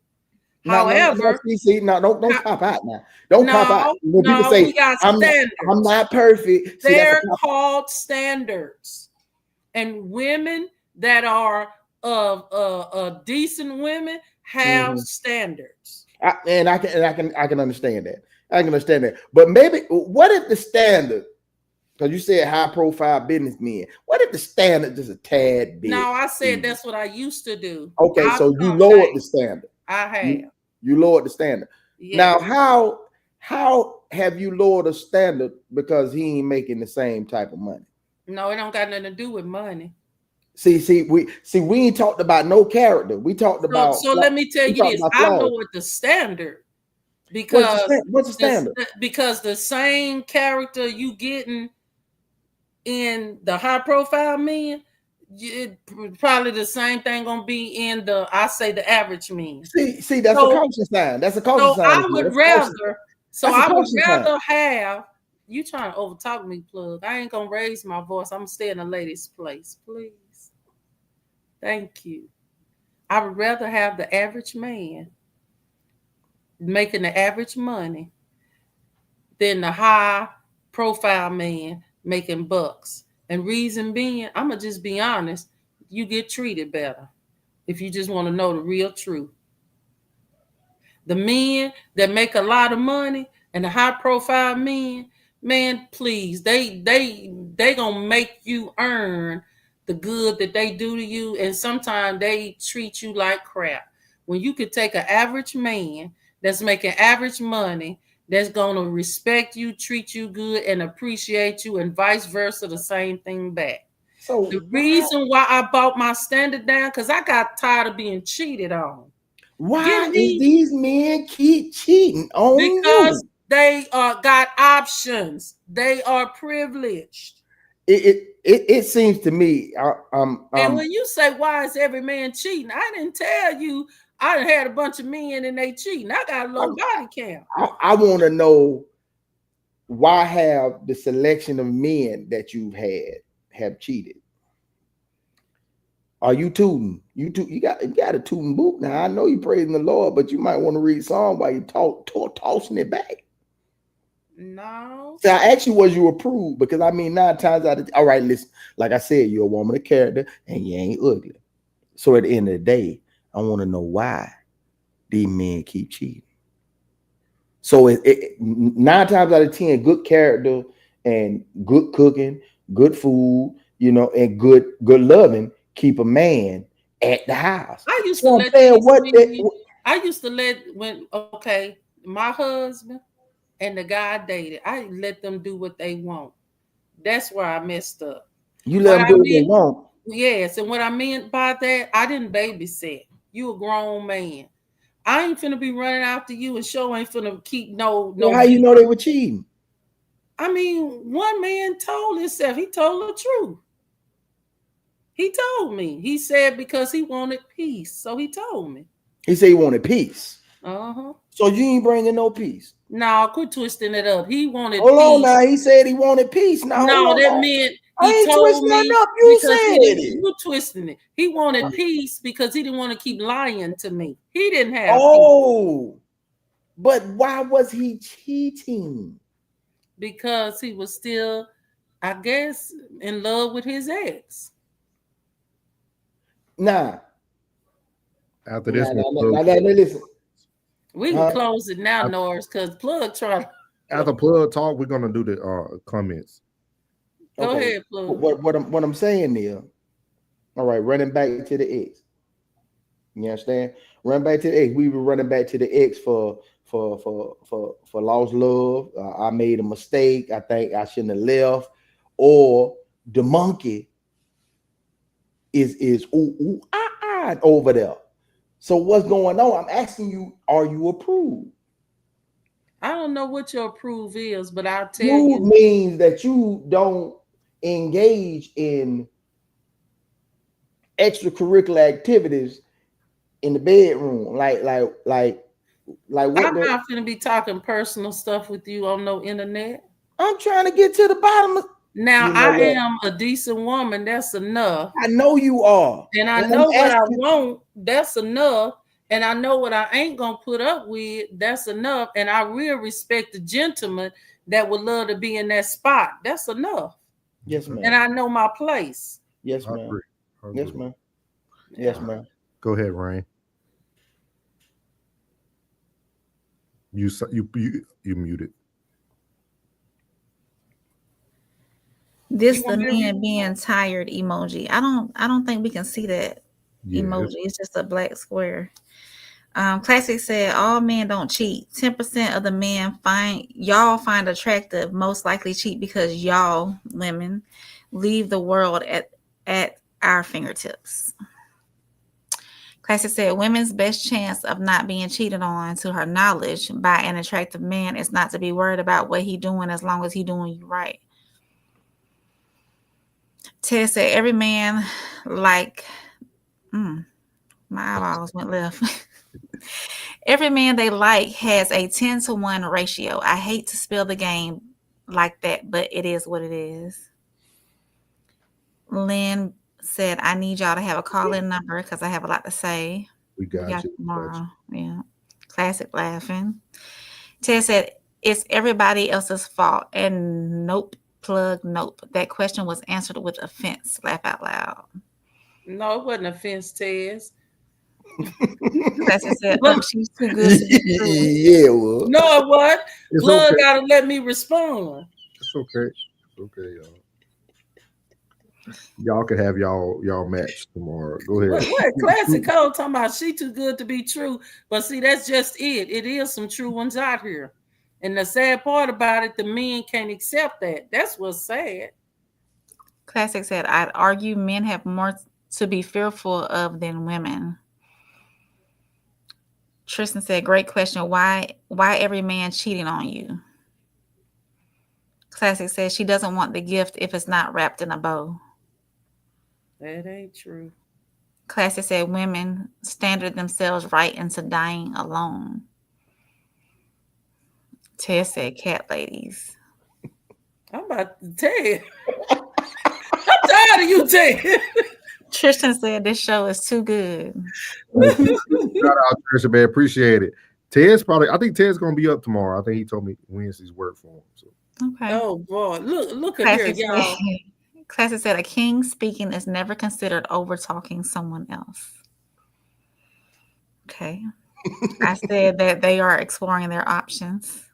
However, don't cop out now. Don't cop out. When people say I'm not perfect. They're called standards, and women that are decent women have standards. I can understand that. I can understand that. But maybe what if the standard Because you said high profile businessmen. What if the standard just a tad bit? No, I said that's what I used to do. Okay, I've so you come lowered back. the standard. I have. You lowered the standard. Yes. Now, how have you lowered the standard because he ain't making the same type of money? No, it don't got nothing to do with money. See, we ain't talked about no character. We talked about. So let me tell you this: I lowered the standard because what's the standard? Because the same character you getting in the high profile men, probably the same thing gonna be in the average men. See, that's a caution sign. That's a caution sign. I would rather have you trying to overtalk me, plug. I ain't gonna raise my voice. I'm gonna stay in a lady's place, please. Thank you. I would rather have the average man making the average money than the high profile man making bucks. And reason being, I'm gonna just be honest, you get treated better if you just want to know the real truth. The men that make a lot of money and the high profile men, man, please, they gonna make you earn the good that they do to you, and sometimes they treat you like crap. When you could take an average man that's making average money, that's gonna respect you, treat you good, and appreciate you, and vice versa, the same thing back. So the reason why I bought my standard down, because I got tired of being cheated on. Why is these men keep cheating on you? Because they got options. They are privileged. It seems to me. And when you say why is every man cheating, I didn't tell you I done had a bunch of men and they cheating. I got a low body count. I want to know why have the selection of men that you've had have cheated? Are you tooting? You got a tooting boot now. I know you praising the Lord, but you might want to read Psalm while you tossing it back. No. So I asked you, was you approved? Because I mean, 9 times out of all right, listen, like I said, you're a woman of character and you ain't ugly. So at the end of the day, I want to know why these men keep cheating. So 9 times out of 10, good character and good cooking, good food, and good loving keep a man at the house. I used to let my husband and the guy I dated, I let them do what they want. That's where I messed up. You let them do what they want. Yes, and what I meant by that, I didn't babysit. You a grown man. I ain't finna be running after you, and show ain't finna keep no. Well, how you know they were cheating? I mean, one man told himself, he told the truth. He told me. He said because he wanted peace, so he told me. He said he wanted peace. Uh-huh. So you ain't bringing no peace. No, quit twisting it up. He wanted Hold peace. on now. He said he wanted peace. Now, no, that meant I ain't told me up. You said it. You twisting it. He wanted peace because he didn't want to keep lying to me. He didn't have peace. But why was he cheating? Because he was still, I guess, in love with his ex. Nah. After this listen. We can close it now, Norris, because Plug trying. After Plug talk, we're gonna do the comments. Go ahead, Plug. What I'm saying is, all right, running back to the ex. You understand? Run back to the ex. We were running back to the ex for lost love. I made a mistake. I think I shouldn't have left. Or the monkey is over there. So what's going on? I'm asking you, are you approved? I don't know what your approve is, but I'll tell you. You means that you don't engage in extracurricular activities in the bedroom. Like what? I'm not going to be talking personal stuff with you on no internet. I'm trying to get to the bottom of. Now, I am a decent woman. That's enough. I know you are. And I know what I want. That's enough. And I know what I ain't going to put up with. That's enough. And I really respect the gentleman that would love to be in that spot. That's enough. Yes, ma'am. And I know my place. Yes, ma'am. Yes, ma'am. Yes, ma'am. Go ahead, Rain. You muted. This You the want me to read men being tired emoji. I don't think we can see that Yeah, emoji. It's just a black square. Classic said all men don't cheat. 10% of the men y'all find attractive most likely cheat because y'all women leave the world at our fingertips. Classic said women's best chance of not being cheated on to her knowledge by an attractive man is not to be worried about what he doing as long as he doing you right. Ted said every man like my eyeballs went left. Every man they like has a 10-to-1 ratio. I hate to spill the game like that, but it is what it is. Lynn said, I need y'all to have a call-in number because I have a lot to say. we got you. Tomorrow. Yeah. Classic laughing. Ted said, it's everybody else's fault. And nope, plug, nope. That question was answered with offense. Laugh out loud. No, it wasn't offense, Tez. Classic said, oh, she's too good to be true. Yeah, well. No, it was. It's Plug okay. gotta let me respond. It's okay. It's okay, y'all. Y'all can have y'all match tomorrow. Go ahead. What Classic Code talking about she too good to be true. But see, that's just it. It is some true ones out here. And the sad part about it, the men can't accept that. That's what's sad. Classic said, I'd argue men have more to be fearful of than women. Tristan said, great question. Why every man cheating on you? Classic says she doesn't want the gift if it's not wrapped in a bow. That ain't true. Classic said women standard themselves right into dying alone. Ted said cat ladies. I'm about to tell you. I'm tired of you, Ted. Tristan said this show is too good. Shout out, Trisha, man. Appreciate it. I think Ted's gonna be up tomorrow. I think he told me Wednesday's work for him. So. Okay. Oh boy, look at Classic here, y'all. Classic said a king speaking is never considered over talking someone else. Okay. I said that they are exploring their options.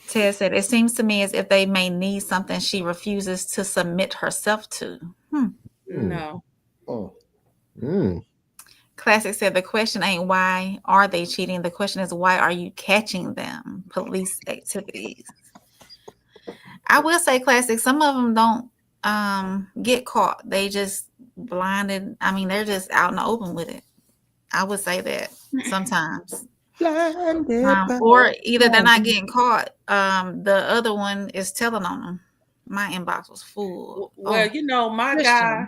Ted said, it seems to me as if they may need something she refuses to submit herself to. No. Oh. Classic said, the question ain't why are they cheating? The question is, why are you catching them? Police activities. I will say, Classic, some of them don't get caught. They just blinded. I mean, they're just out in the open with it. I would say that sometimes. Or either they're not getting caught. The other one is telling on them. My inbox was full. Well, you know, my guy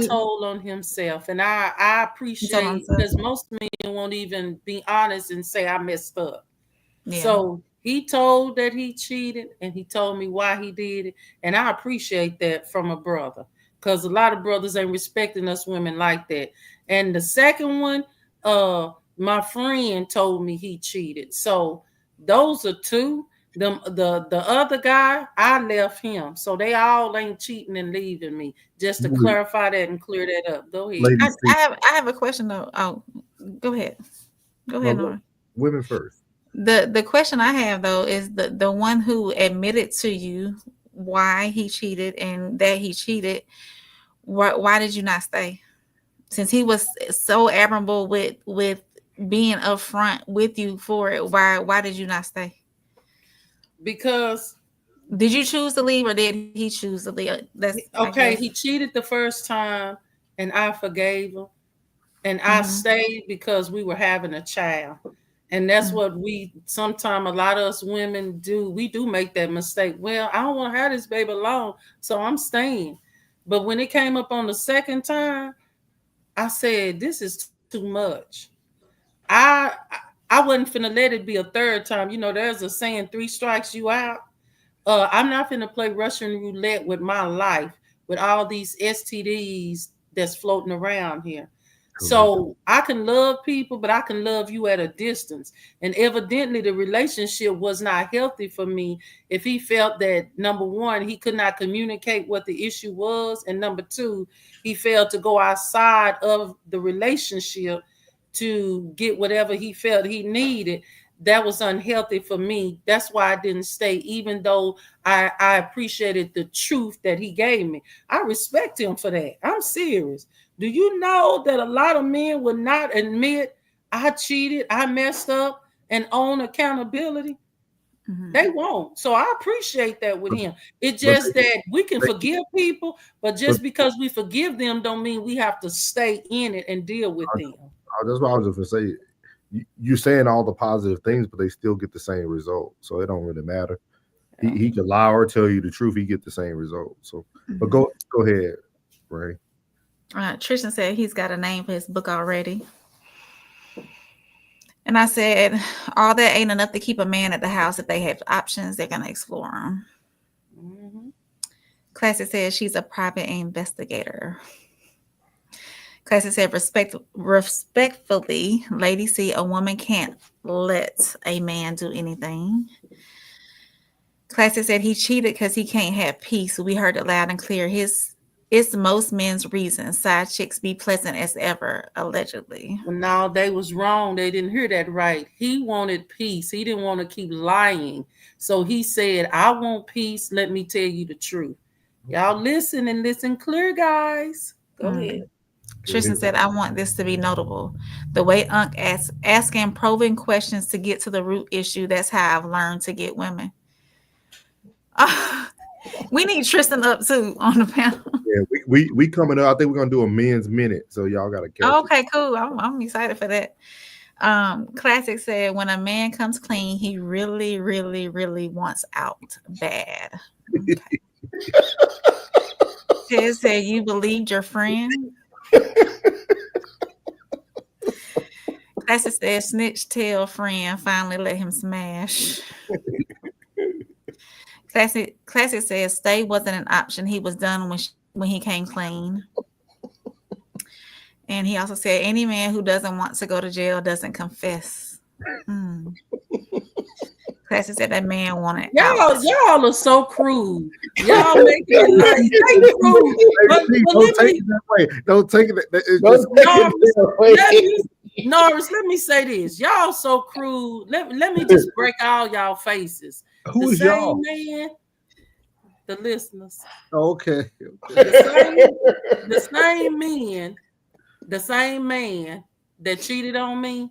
told on himself, and I appreciate because most men won't even be honest and say I messed up. Yeah. So he told that he cheated, and he told me why he did it, and I appreciate that from a brother because a lot of brothers ain't respecting us women like that. And the second one, my friend told me he cheated. So those are two. The other guy, I left him. So they all ain't cheating and leaving me. Just to clarify that and clear that up. Go ahead. I have a question though. Oh, go ahead. Go ahead, Nora. Women first. The question I have though is the one who admitted to you why he cheated and that he cheated. Why did you not stay? Since he was so admirable with being upfront with you for it, why did you not stay? Because did you choose to leave or did he choose to leave? That's okay. He cheated the first time and I forgave him. And I stayed because we were having a child. And that's what sometimes a lot of us women do. We do make that mistake. Well, I don't want to have this baby alone, so I'm staying. But when it came up on the second time, I said, this is too much. I wasn't finna let it be a third time. You know, there's a saying, 3 strikes you out. I'm not finna play Russian roulette with my life with all these STDs that's floating around here. So I can love people, but I can love you at a distance. And evidently the relationship was not healthy for me if he felt that, number one, he could not communicate what the issue was. And number two, he failed to go outside of the relationship to get whatever he felt he needed. that was unhealthy for me. That's why I didn't stay, even though I appreciated the truth that he gave me. I respect him for that. I'm serious. Do you know that a lot of men would not admit I cheated, I messed up, and own accountability? They won't. So I appreciate that with him. It's just that we can forgive people, but just because we forgive them don't mean we have to stay in it and deal with them. That's what I was just gonna say. You're saying all the positive things, but they still get the same result. So it don't really matter. He could lie or tell you the truth. He get the same result. So, but go ahead, Ray. Tristan said he's got a name for his book already. And I said, all that ain't enough to keep a man at the house. If they have options, they're going to explore them. Classic said she's a private investigator. Classic said, respectfully, Lady C, a woman can't let a man do anything. Classic said he cheated because he can't have peace. We heard it loud and clear. It's most men's reason. Side chicks be pleasant as ever, allegedly. Well, no, they was wrong. They didn't hear that right. He wanted peace. He didn't want to keep lying. So he said, I want peace. Let me tell you the truth. Y'all listen and listen clear, guys. Go ahead. Tristan said, I want this to be notable. The way Unc asking probing questions to get to the root issue, that's how I've learned to get women. We need Tristan up too on the panel. Yeah, we coming up. I think we're gonna do a men's minute, so y'all gotta catch Okay, cool. I'm excited for that. Classic said, when a man comes clean, he really, really, really wants out bad. Okay. Ted said, you believed your friend. Classic said, snitch tell friend finally let him smash. Classic says stay wasn't an option. He was done when he came clean. And he also said any man who doesn't want to go to jail doesn't confess. Classic said that man wanted out. Y'all are so crude. Y'all make it crude. Don't take it away. Norris, let me say this. Y'all so crude. Let me just break all y'all faces. Who is y'all? Man, the listeners. Okay. The same man that cheated on me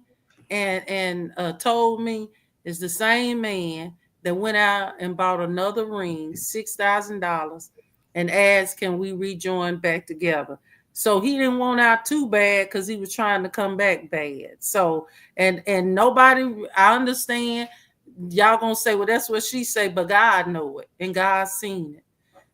and told me is the same man that went out and bought another ring, $6,000, and asked, can we rejoin back together? So he didn't want out too bad because he was trying to come back bad. So, and nobody, I understand. Y'all gonna say, well, that's what she say, but God know it and God seen it.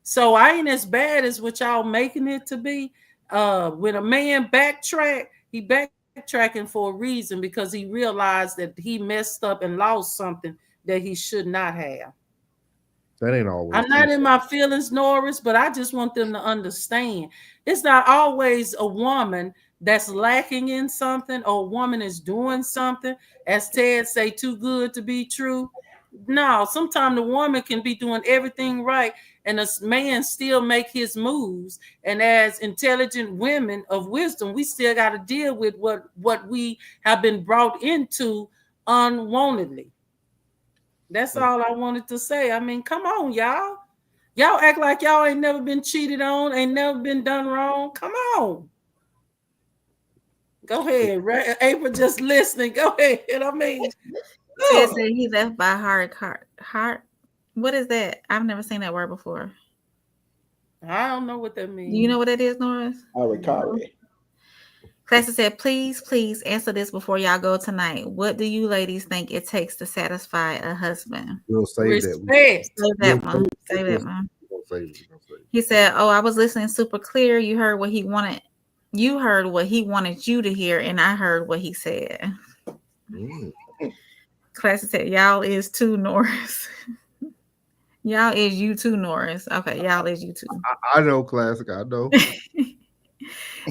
So I ain't as bad as what y'all making it to be. When a man backtrack, he backtracking for a reason because he realized that he messed up and lost something that he should not have. That ain't always. I'm not in my feelings, Norris, but I just want them to understand. It's not always a woman that's lacking in something or a woman is doing something, as Ted say, too good to be true. No, sometimes the woman can be doing everything right and a man still make his moves. And as intelligent women of wisdom, we still got to deal with what we have been brought into unwantedly. That's all I wanted to say. I mean, come on, y'all. Y'all act like y'all ain't never been cheated on, ain't never been done wrong. Come on. Go ahead, right? April just listening. Go ahead. I mean, he left by heart. What is that? I've never seen that word before. I don't know what that means. You know what it is, Norris? Classic said, please answer this before y'all go tonight. What do you ladies think it takes to satisfy a husband? We'll save that one. He said, I was listening super clear. You heard what he wanted. You heard what he wanted you to hear, and I heard what he said. Classic said, y'all is too Norris. Y'all is you too, Norris. Okay, y'all is you too. I know, Classic. I know.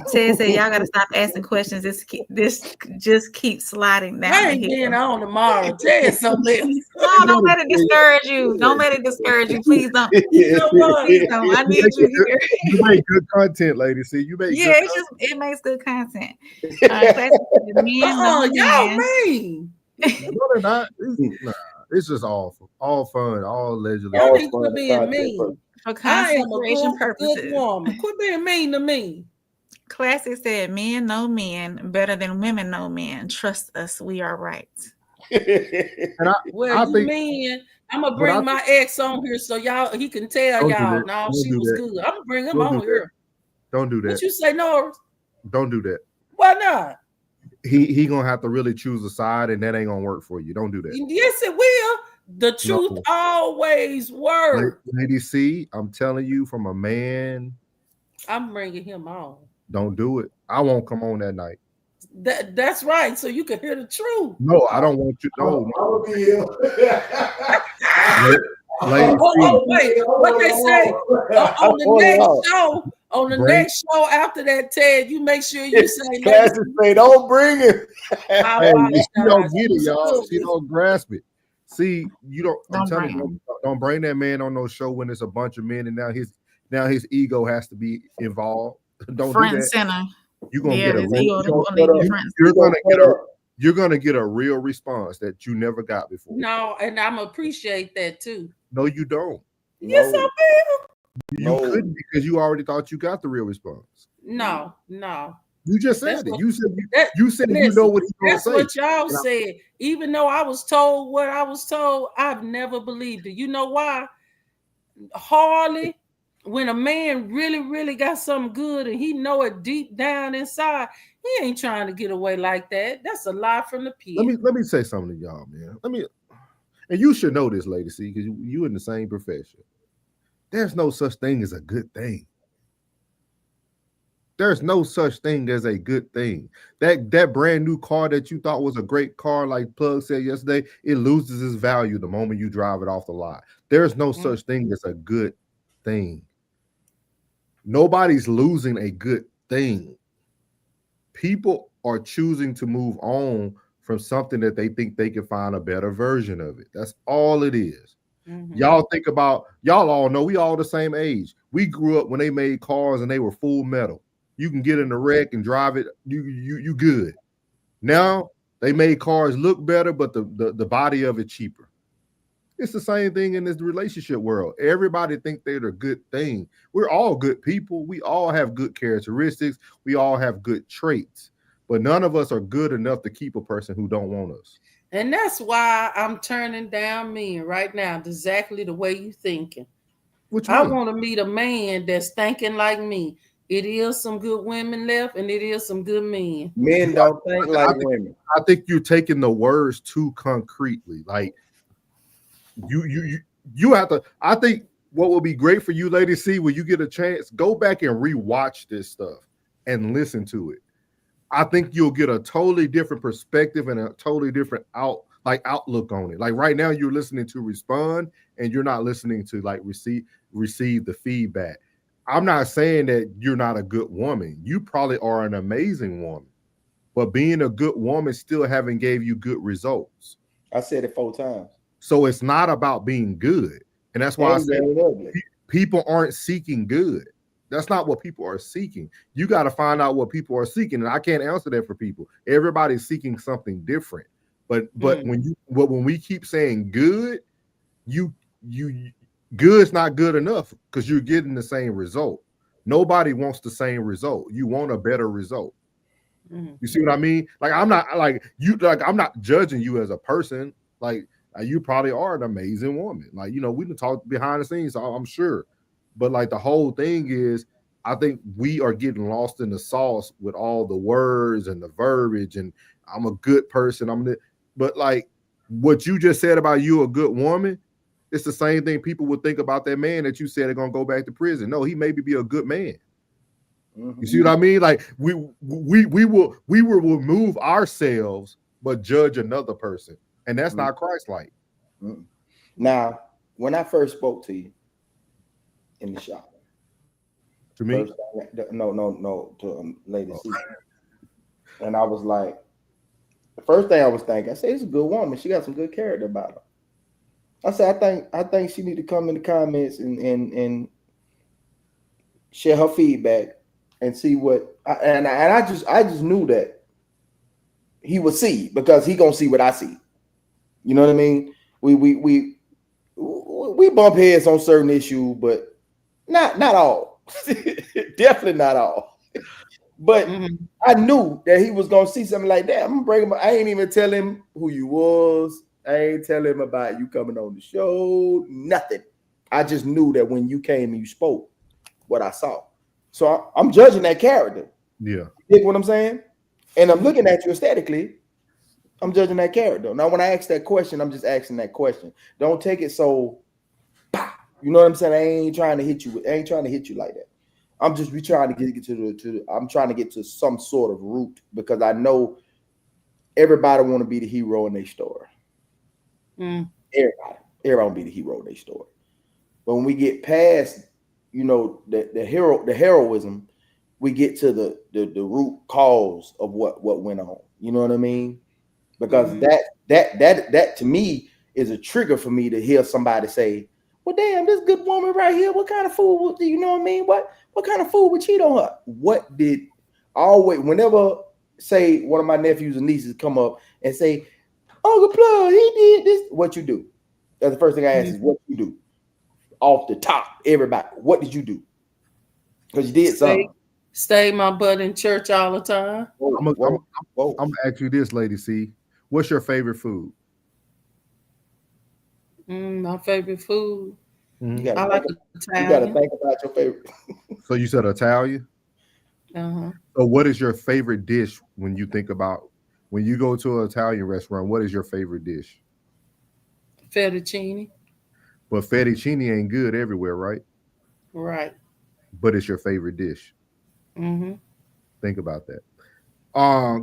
Ted said, y'all gotta stop asking questions. This just keeps sliding down. I ain't being on tomorrow. Ted something else. No, don't let it discourage you. Don't let it discourage you. Please don't. Please don't. I need you here. You make good content, lady. See, you make it makes good content. Y'all mean. No, they're not. It's just all fun, all allegedly. Y'all All need to fun be content mean. purposes. For I content am a creation good purposes. woman. Quit being mean to me. Classic said, "Men know men better than women know men. Trust us, we are right." And Well, I you think, mean I'm gonna but I bring my ex on here so he can tell don't do y'all that. no, Don't she do was that. good. I'm gonna bring him Don't do on that. here. Don't do What that. you say, Norris? Don't do that. Why not? He gonna have to really choose a side, and that ain't gonna work for you. Don't do that. Yes, it will. The truth No. always works. Lady C, I'm telling you, from a man, I'm bringing him on. don't do it. I won't come on that night. That's right. So you can hear the truth. No, I don't want you. No, I'll be here. Lady Oh, wait. What they say on the next show? On the Bring- next show after that, Ted, you make sure you say, Classic say, don't bring him. Hey, she don't get it, y'all. She don't grasp it. See, you don't. I'm Don't telling bring you, don't bring that man on no show when it's a bunch of men, and now his ego has to be involved. Don't Front do and that. center. You're gonna Yeah, get a this real, ego you're gonna need gonna- front and you're gonna get a Up. you're gonna get a real response that you never got before. No, and I'm appreciate that too. No, you don't. Yes, I No. will. You No. couldn't because you already thought you got the real response. No. You just said That's it. what- You said that- you said you listen, know what he's gonna That's say. what y'all And I- said. Even though I was told what I was told, I've never believed it. You know why? Hardly when a man really, really got something good and he know it deep down inside, he ain't trying to get away like that. That's a lie from the pit. Let me say something to y'all, man. And you should know this, Lady C, because you in the same profession. There's no such thing as a good thing. There's no such thing as a good thing. That brand new car that you thought was a great car, like Plug said yesterday, it loses its value the moment you drive it off the lot. There's no such thing as a good thing. Nobody's losing a good thing. People are choosing to move on from something that they think they can find a better version of it. That's all it is. Mhm. Y'all think about, y'all all know we all the same age. We grew up when they made cars and they were full metal. You can get in the wreck and drive it. You good. Now they made cars look better, but the body of it cheaper. It's the same thing in this relationship world. Everybody think they're a good thing. We're all good people. We all have good characteristics. We all have good traits, but none of us are good enough to keep a person who don't want us. And that's why I'm turning down men right now, exactly the way you thinking. Which I one? want to meet a man that's thinking like me. It is some good women left, and it is some good men. Men don't think like women. I think you're taking the words too concretely. Like you have to. I think what will be great for you, Lady C, when you get a chance, go back and rewatch this stuff and listen to it. I think you'll get a totally different perspective and a totally different outlook on it. Like right now, you're listening to respond, and you're not listening to like receive the feedback. I'm not saying that you're not a good woman. You probably are an amazing woman, but being a good woman still haven't gave you good results. I said it 4 times. So it's not about being good. And that's why I said people aren't seeking good. That's not what people are seeking. You got to find out what people are seeking. And I can't answer that for people. Everybody's seeking something different. But when we keep saying good, good's not good enough because you're getting the same result. Nobody wants the same result. You want a better result. Mhm. You see what I mean? Like I'm not judging you as a person. Like you probably are an amazing woman. Like, we can talk behind the scenes, I'm sure. But like the whole thing is, I think we are getting lost in the sauce with all the words and the verbiage and I'm a good person. But like what you just said about you a good woman, it's the same thing people would think about that man that you said are gonna go back to prison. No, he maybe be a good man. You see what I mean? Like we will remove ourselves but judge another person, and that's not Christ-like. Now, when I first spoke to you in the shop, To me, to Lady C, and I was like, the first thing I was thinking, I said, "It's a good woman. She got some good character about her." I said, I think she need to come in the comments and share her feedback and see what. I just knew that he would see because he gonna see what I see. You know what I mean? We bump heads on certain issues, but not all. Definitely not all. But I knew that he was gonna see something like that. I'm gonna bring him. I ain't even tell him who you was. I ain't tell him about you coming on the show. Nothing. I just knew that when you came and you spoke, what I saw. So I'm judging that character. Yeah. You get what I'm saying? And I'm looking at you aesthetically. I'm judging that character. Now, when I ask that question, I'm just asking that question. Don't take it so, you know what I'm saying? I ain't trying to hit you. I ain't trying to hit you like that. I'm just trying to get to I'm trying to get to some sort of root because I know everybody want to be the hero in their story. Everybody want to be the hero in their story. But when we get past, you know, the heroism, we get to the root cause of what went on. You know what I mean? Because that to me is a trigger for me to hear somebody say, "Well, damn, this good woman right here. What kind of fool? You know what I mean? What kind of fool would cheat on her? What did always? Whenever say one of my nephews and nieces come up and say, Uncle Plug, he did this. What you do? That's the first thing I ask is what you do. Off the top, everybody, what did you do? Because you did something. Stay my butt in church all the time. I'm gonna ask you this, Lady C. What's your favorite food? My favorite food. You I like you Italian. gotta think about your favorite. So you said Italian. So what is your favorite dish when you think about when you go to an Italian restaurant? What is your favorite dish? Fettuccine. But fettuccine ain't good everywhere, right? Right. But it's your favorite dish. Think about that.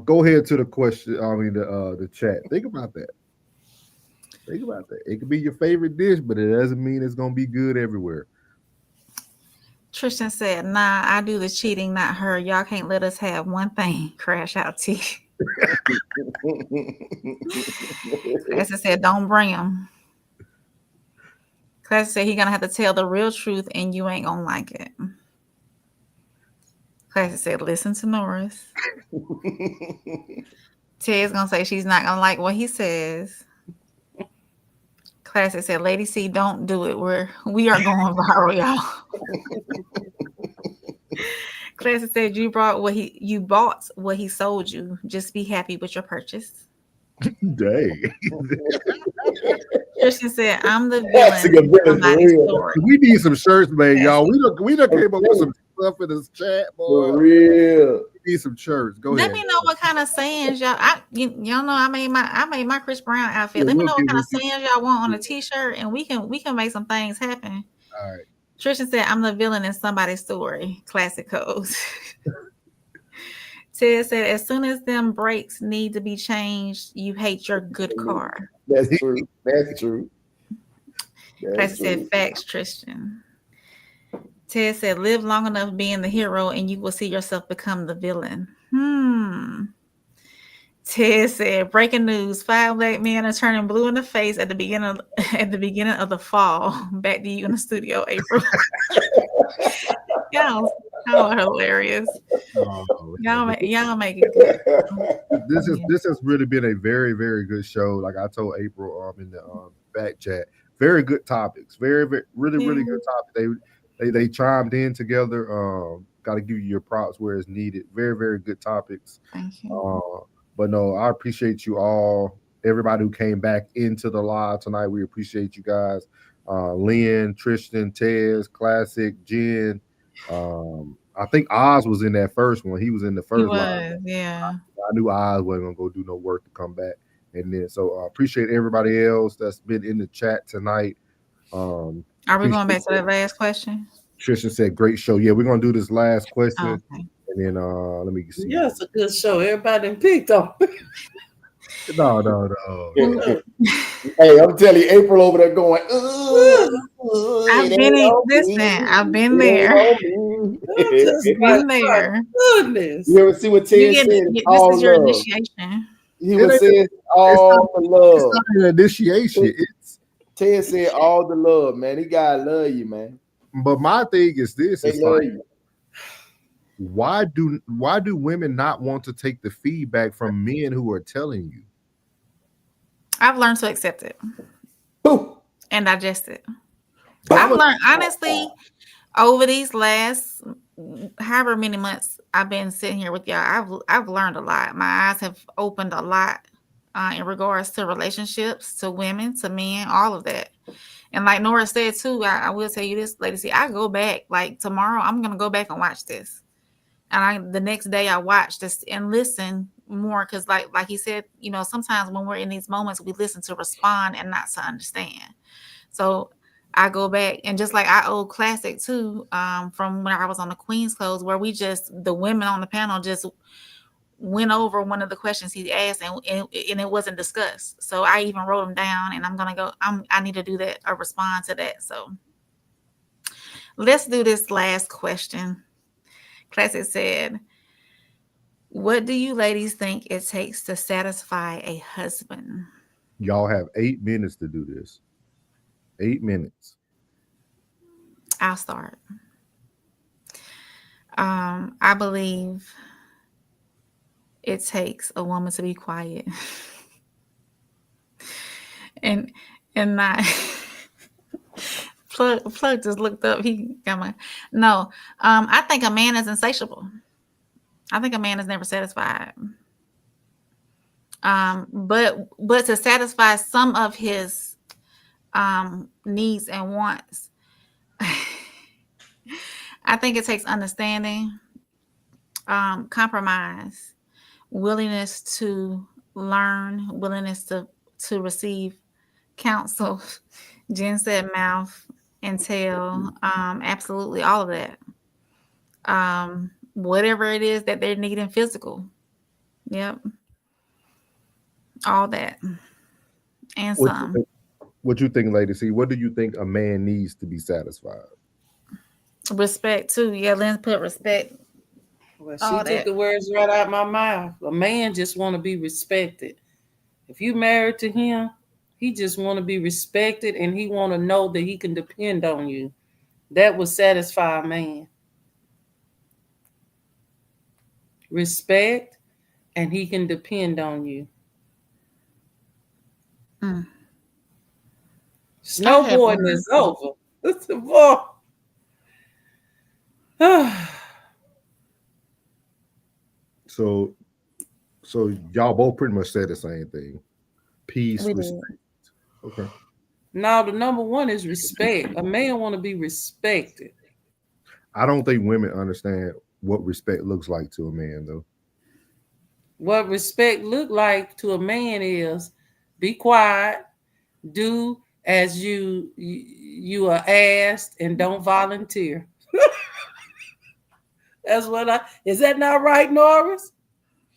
Go ahead to the question. I mean the chat. Think about that. Think about that. It could be your favorite dish, but it doesn't mean it's gonna be good everywhere. Tristan said, "Nah, I do the cheating, not her. Y'all can't let us have one thing." Crash out T. Classy said, "Don't bring him." Classy said he gonna have to tell the real truth, and you ain't gonna like it. Classy said, "Listen to Norris." Ted's gonna say she's not gonna like what he says. Classic said, "Lady C, don't do it. We are going viral, y'all." Classic said, "You bought what he sold you. Just be happy with your purchase." Dang. Christian said, "I'm the villain in somebody's story." We need some shirts made, y'all. We done came up with some stuff in this chat, boy. For real. We need some shirts. Go Let ahead. me know what kind of sayings y'all. Y'all know I made my Chris Brown outfit. Let me know what kind of sayings y'all want on a t-shirt, and we can make some things happen. All right. Tristan said, "I'm the villain in somebody's story." Classic codes. Ted said, "As soon as them brakes need to be changed, you hate your good car." That's true. That's true. Classic said, "Facts, Tristan." Ted said, "Live long enough being the hero, and you will see yourself become the villain." Ted said, "Breaking news: 5 black men are turning blue in the face at the beginning of the fall." Back to you in the studio, April. Y'all are hilarious. Y'all make it good. This has really been a very, very good show. Like I told April in the back chat, very good topics. Very, very really good topics. They chimed in together. Got to give you your props where it's needed. Very, very good topics. Thank you. But no, I appreciate you all. Everybody who came back into the live tonight, we appreciate you guys. Lynn, Tristan, Tez, Classic, Jen. I think Oz was in that first one. He was in the first live. Yeah. I knew Oz wasn't gonna go do no work to come back. And then so appreciate everybody else that's been in the chat tonight. Are we going back to that last question? Tristan said, "Great show." Yeah, we're gonna do this last question. Okay. And then let me see. Yeah, it's a good show. Everybody picked on. No. Hey, I'm telling you, April over there going, I've been there. Goodness. You ever see what Ted said? This is your initiation. He was saying all the love. It's not an initiation. Ted said all the love, man. He gotta love you, man. But my thing is this: They it's love like, you. why do women not want to take the feedback from men who are telling you? I've learned to accept it Boom. and digest it. I've learned, honestly, over these last however many months I've been sitting here with y'all, I've learned a lot. My eyes have opened a lot in regards to relationships, to women, to men, all of that. And like Nora said too, I will tell you this, lady. See, I go back like tomorrow. I'm gonna go back and watch this, and the next day I watch this and listen more because, like he said, you know, sometimes when we're in these moments, we listen to respond and not to understand. So I go back and just like our old classic too, from when I was on the Queen's Clothes, where the women on the panel just went over one of the questions he asked and it wasn't discussed. So I even wrote them down and I need to do that or respond to that. So let's do this last question. Classic said, what do you ladies think it takes to satisfy a husband? Y'all have 8 minutes to do this. 8 minutes. I'll start. I believe it takes a woman to be quiet and not plug just looked up. He got my no. I think a man is insatiable. I think a man is never satisfied. But to satisfy some of his needs and wants, I think it takes understanding, compromise, willingness to learn, willingness to receive counsel. Jen said mouth and tail. Absolutely all of that. Whatever it is that they're needing physical. Yep. All that. And some. What you think, Lady C? What do you think a man needs to be satisfied? Respect too. Yeah, Lynn put respect. Well, she took the words right out of my mouth. A man just want to be respected. If you married to him, he just want to be respected and he want to know that he can depend on you. That would satisfy a man. Respect and he can depend on you. Snowboarding is over. It's the ball. So y'all both pretty much said the same thing. Peace, respect. Okay. Now the number one is respect. A man want to be respected. I don't think women understand what respect looks like to a man, though. What respect look like to a man is be quiet, do as you are asked, and don't volunteer. That's what is that not right, Norris?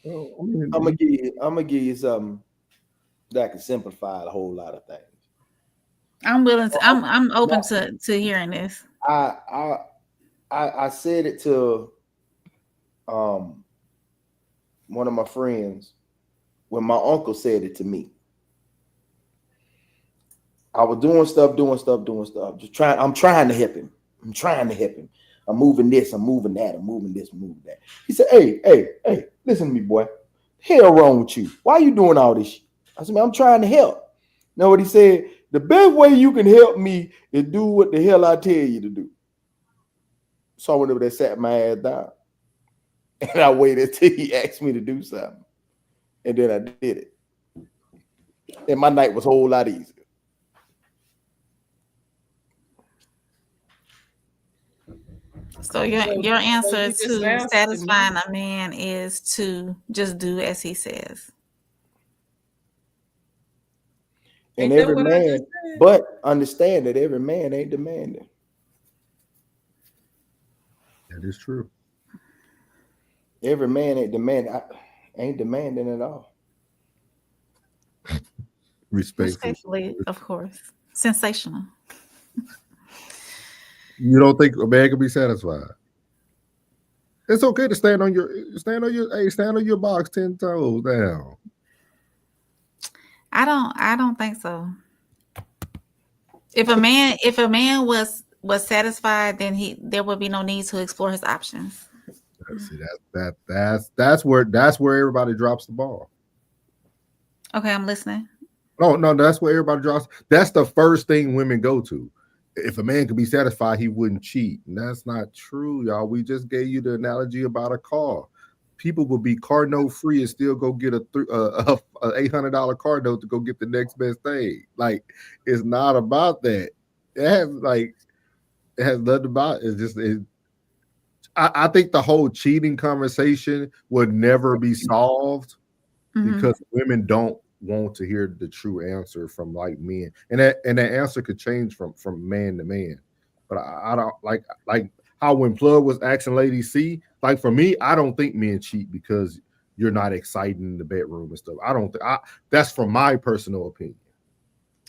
I'm gonna give you something that can simplify a whole lot of things. I'm willing to. I'm open to hearing this. I said it to one of my friends when my uncle said it to me. I was doing stuff. I'm trying to help him. I'm moving this, I'm moving that, I'm moving this, I'm moving that. He said, hey, listen to me, boy. Hell wrong with you? Why are you doing all this shit? I said, man, I'm trying to help. You know what he said? The best way you can help me is do what the hell I tell you to do. So I went over there, sat my ass down. And I waited till he asked me to do something. And then I did it. And my night was a whole lot easier. So your answer to satisfying a man is to just do as he says. And every man, but understand that every man ain't demanding. That is true. Every man ain't demanding at all. Respectfully, of course. Sensational. You don't think a man can be satisfied? It's okay to stand on your box 10 toes down. I don't think so. If a man was satisfied, then there would be no need to explore his options. See, that's where everybody drops the ball. Okay, I'm listening. No, that's what everybody draws. That's the first thing women go to. If a man could be satisfied, he wouldn't cheat. And that's not true, y'all. We just gave you the analogy about a car. People would be car note free and still go get a $800 car note to go get the next best thing. Like, it's not about that. It has nothing about it. It's just I think the whole cheating conversation would never be solved because women don't want to hear the true answer from like men, and that answer could change from man to man. But I don't like how when Plug was asking Lady C, like for me, I don't think men cheat because you're not excited in the bedroom and stuff. I don't think that's from my personal opinion.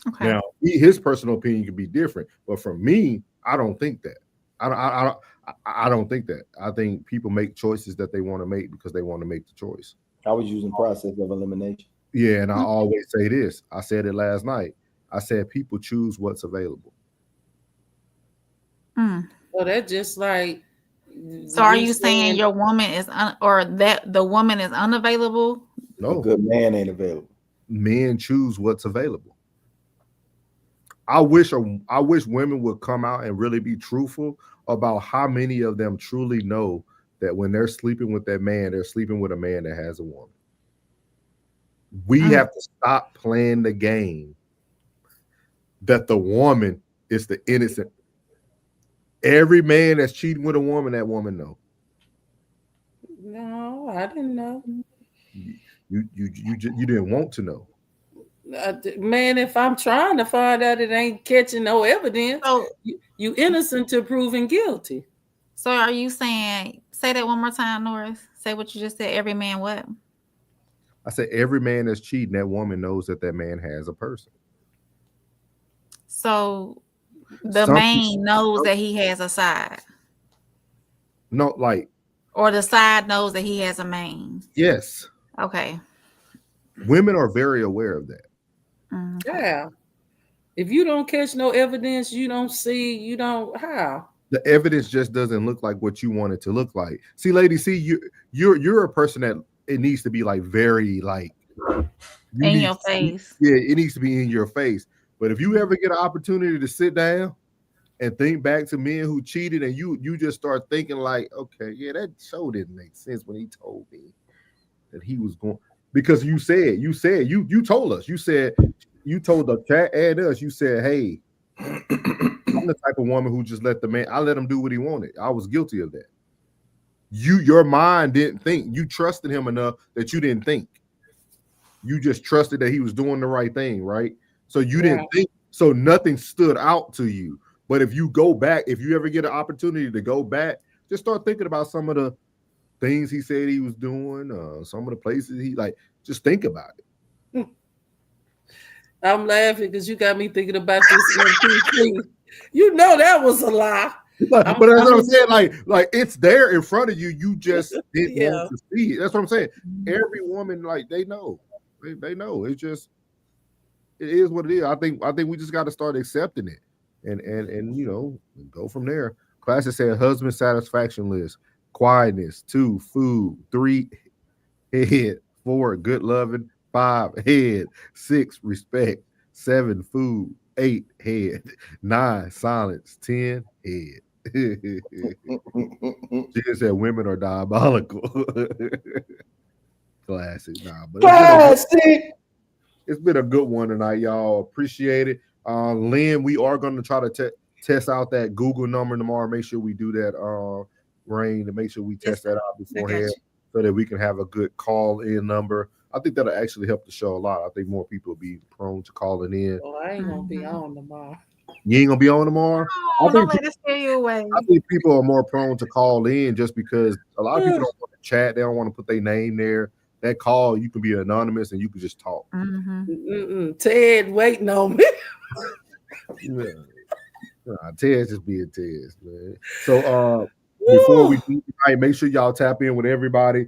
Okay. Now his personal opinion could be different, but for me, I don't think that. I don't think that. I think people make choices that they want to make because they want to make the choice. I was using process of elimination. Yeah, and I always say this. I said it last night. I said people choose what's available. So that's just like. So are you saying your woman is or that the woman is unavailable? No, A good man ain't available. Men choose what's available. I wish women would come out and really be truthful about how many of them truly know that when they're sleeping with that man, they're sleeping with a man that has a woman. We have to stop playing the game that the woman is the innocent. Every man that's cheating with a woman, that woman know. No, I didn't know. You didn't want to know. Man, if I'm trying to find out, it ain't catching no evidence. So you innocent to proven guilty. So are you saying, say that one more time, Norris? Say what you just said. Every man what? I said every man that's cheating, that woman knows that man has a person. So the man knows that he has a side. No, like. Or the side knows that he has a main. Yes. Okay. Women are very aware of that. Yeah. If you don't catch no evidence, you don't see, you don't how. The evidence just doesn't look like what you want it to look like. See, lady, you're a person that it needs to be like very like in your face. Yeah, it needs to be in your face. But if you ever get an opportunity to sit down and think back to men who cheated, and you just start thinking like, okay, yeah, that show didn't make sense when he told me that he was going, because you told us, you told the chat and us, you said, hey, I'm the type of woman who just let I let him do what he wanted. I was guilty of that. Your mind didn't think. You trusted him enough that you didn't think. You just trusted that he was doing the right thing, right? So you didn't think. So nothing stood out to you. But if you go back, if you ever get an opportunity to go back, just start thinking about some of the things he said he was doing, some of the places he just think about it. I'm laughing because you got me thinking about this MP3. You know that was a lie. But that's what I'm saying. Like it's there in front of you. You just didn't want to see it. That's what I'm saying. Every woman, they know. They know. It's just, it is what it is. I think we just got to start accepting it and go from there. Classic said husband satisfaction list: quietness, 2, food, 3, head, 4, good loving, 5, head, 6, respect, 7, food, 8, head, 9, silence, 10, head. She just said women are diabolical. Classic. But it's been a good one tonight, y'all. Appreciate it. Lynn, we are going to try to test out that Google number tomorrow. Make sure we do that, Rain, to make sure we test that out beforehand so that we can have a good call-in number. I think that'll actually help the show a lot. I think more people will be prone to calling in. Well, I ain't going to be on tomorrow. You ain't going to be on tomorrow? Oh, don't let it scare you away. I think people are more prone to call in just because a lot of people don't want to chat. They don't want to put their name there. That call, you can be anonymous and you can just talk. Ted waiting on me. Ted's just being Ted, man. So before we do tonight, make sure y'all tap in with everybody.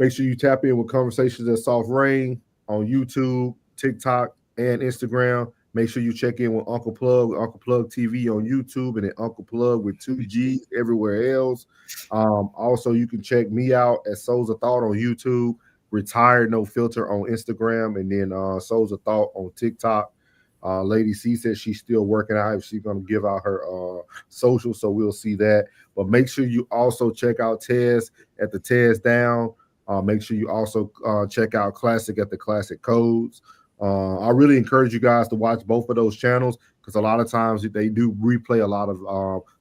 Make sure you tap in with Conversations at Soft Rain on YouTube, TikTok, and Instagram. Make sure you check in with Uncle Plug TV on YouTube, and then Uncle Plug with 2 G's everywhere else. Also, you can check me out at Souls of Thought on YouTube. Retired No Filter on Instagram, and then Souls of Thought on TikTok. Lady C says she's still working out if she's going to give out her social, so we'll see that. But make sure you also check out Tez at the Tez Down. Make sure you also check out Classic at the Classic Codes. I really encourage you guys to watch both of those channels, because a lot of times they do replay a lot of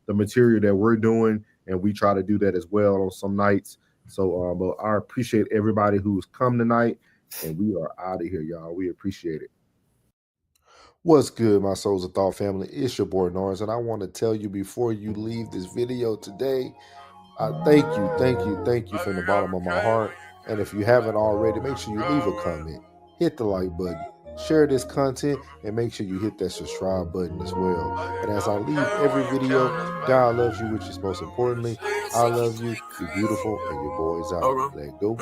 the material that we're doing, and we try to do that as well on some nights. So but I appreciate everybody who's come tonight, and we are out of here, y'all. We appreciate it. What's good, my Souls of Thought family? It's your boy Norris, and I want to tell you before you leave this video today, thank you from the bottom of my heart. And if you haven't already, make sure you leave a comment, hit the like button, share this content, and make sure you hit that subscribe button as well. And as I leave every video, God loves you, which is most importantly. I love you. You're beautiful, and your boy's out. Let go.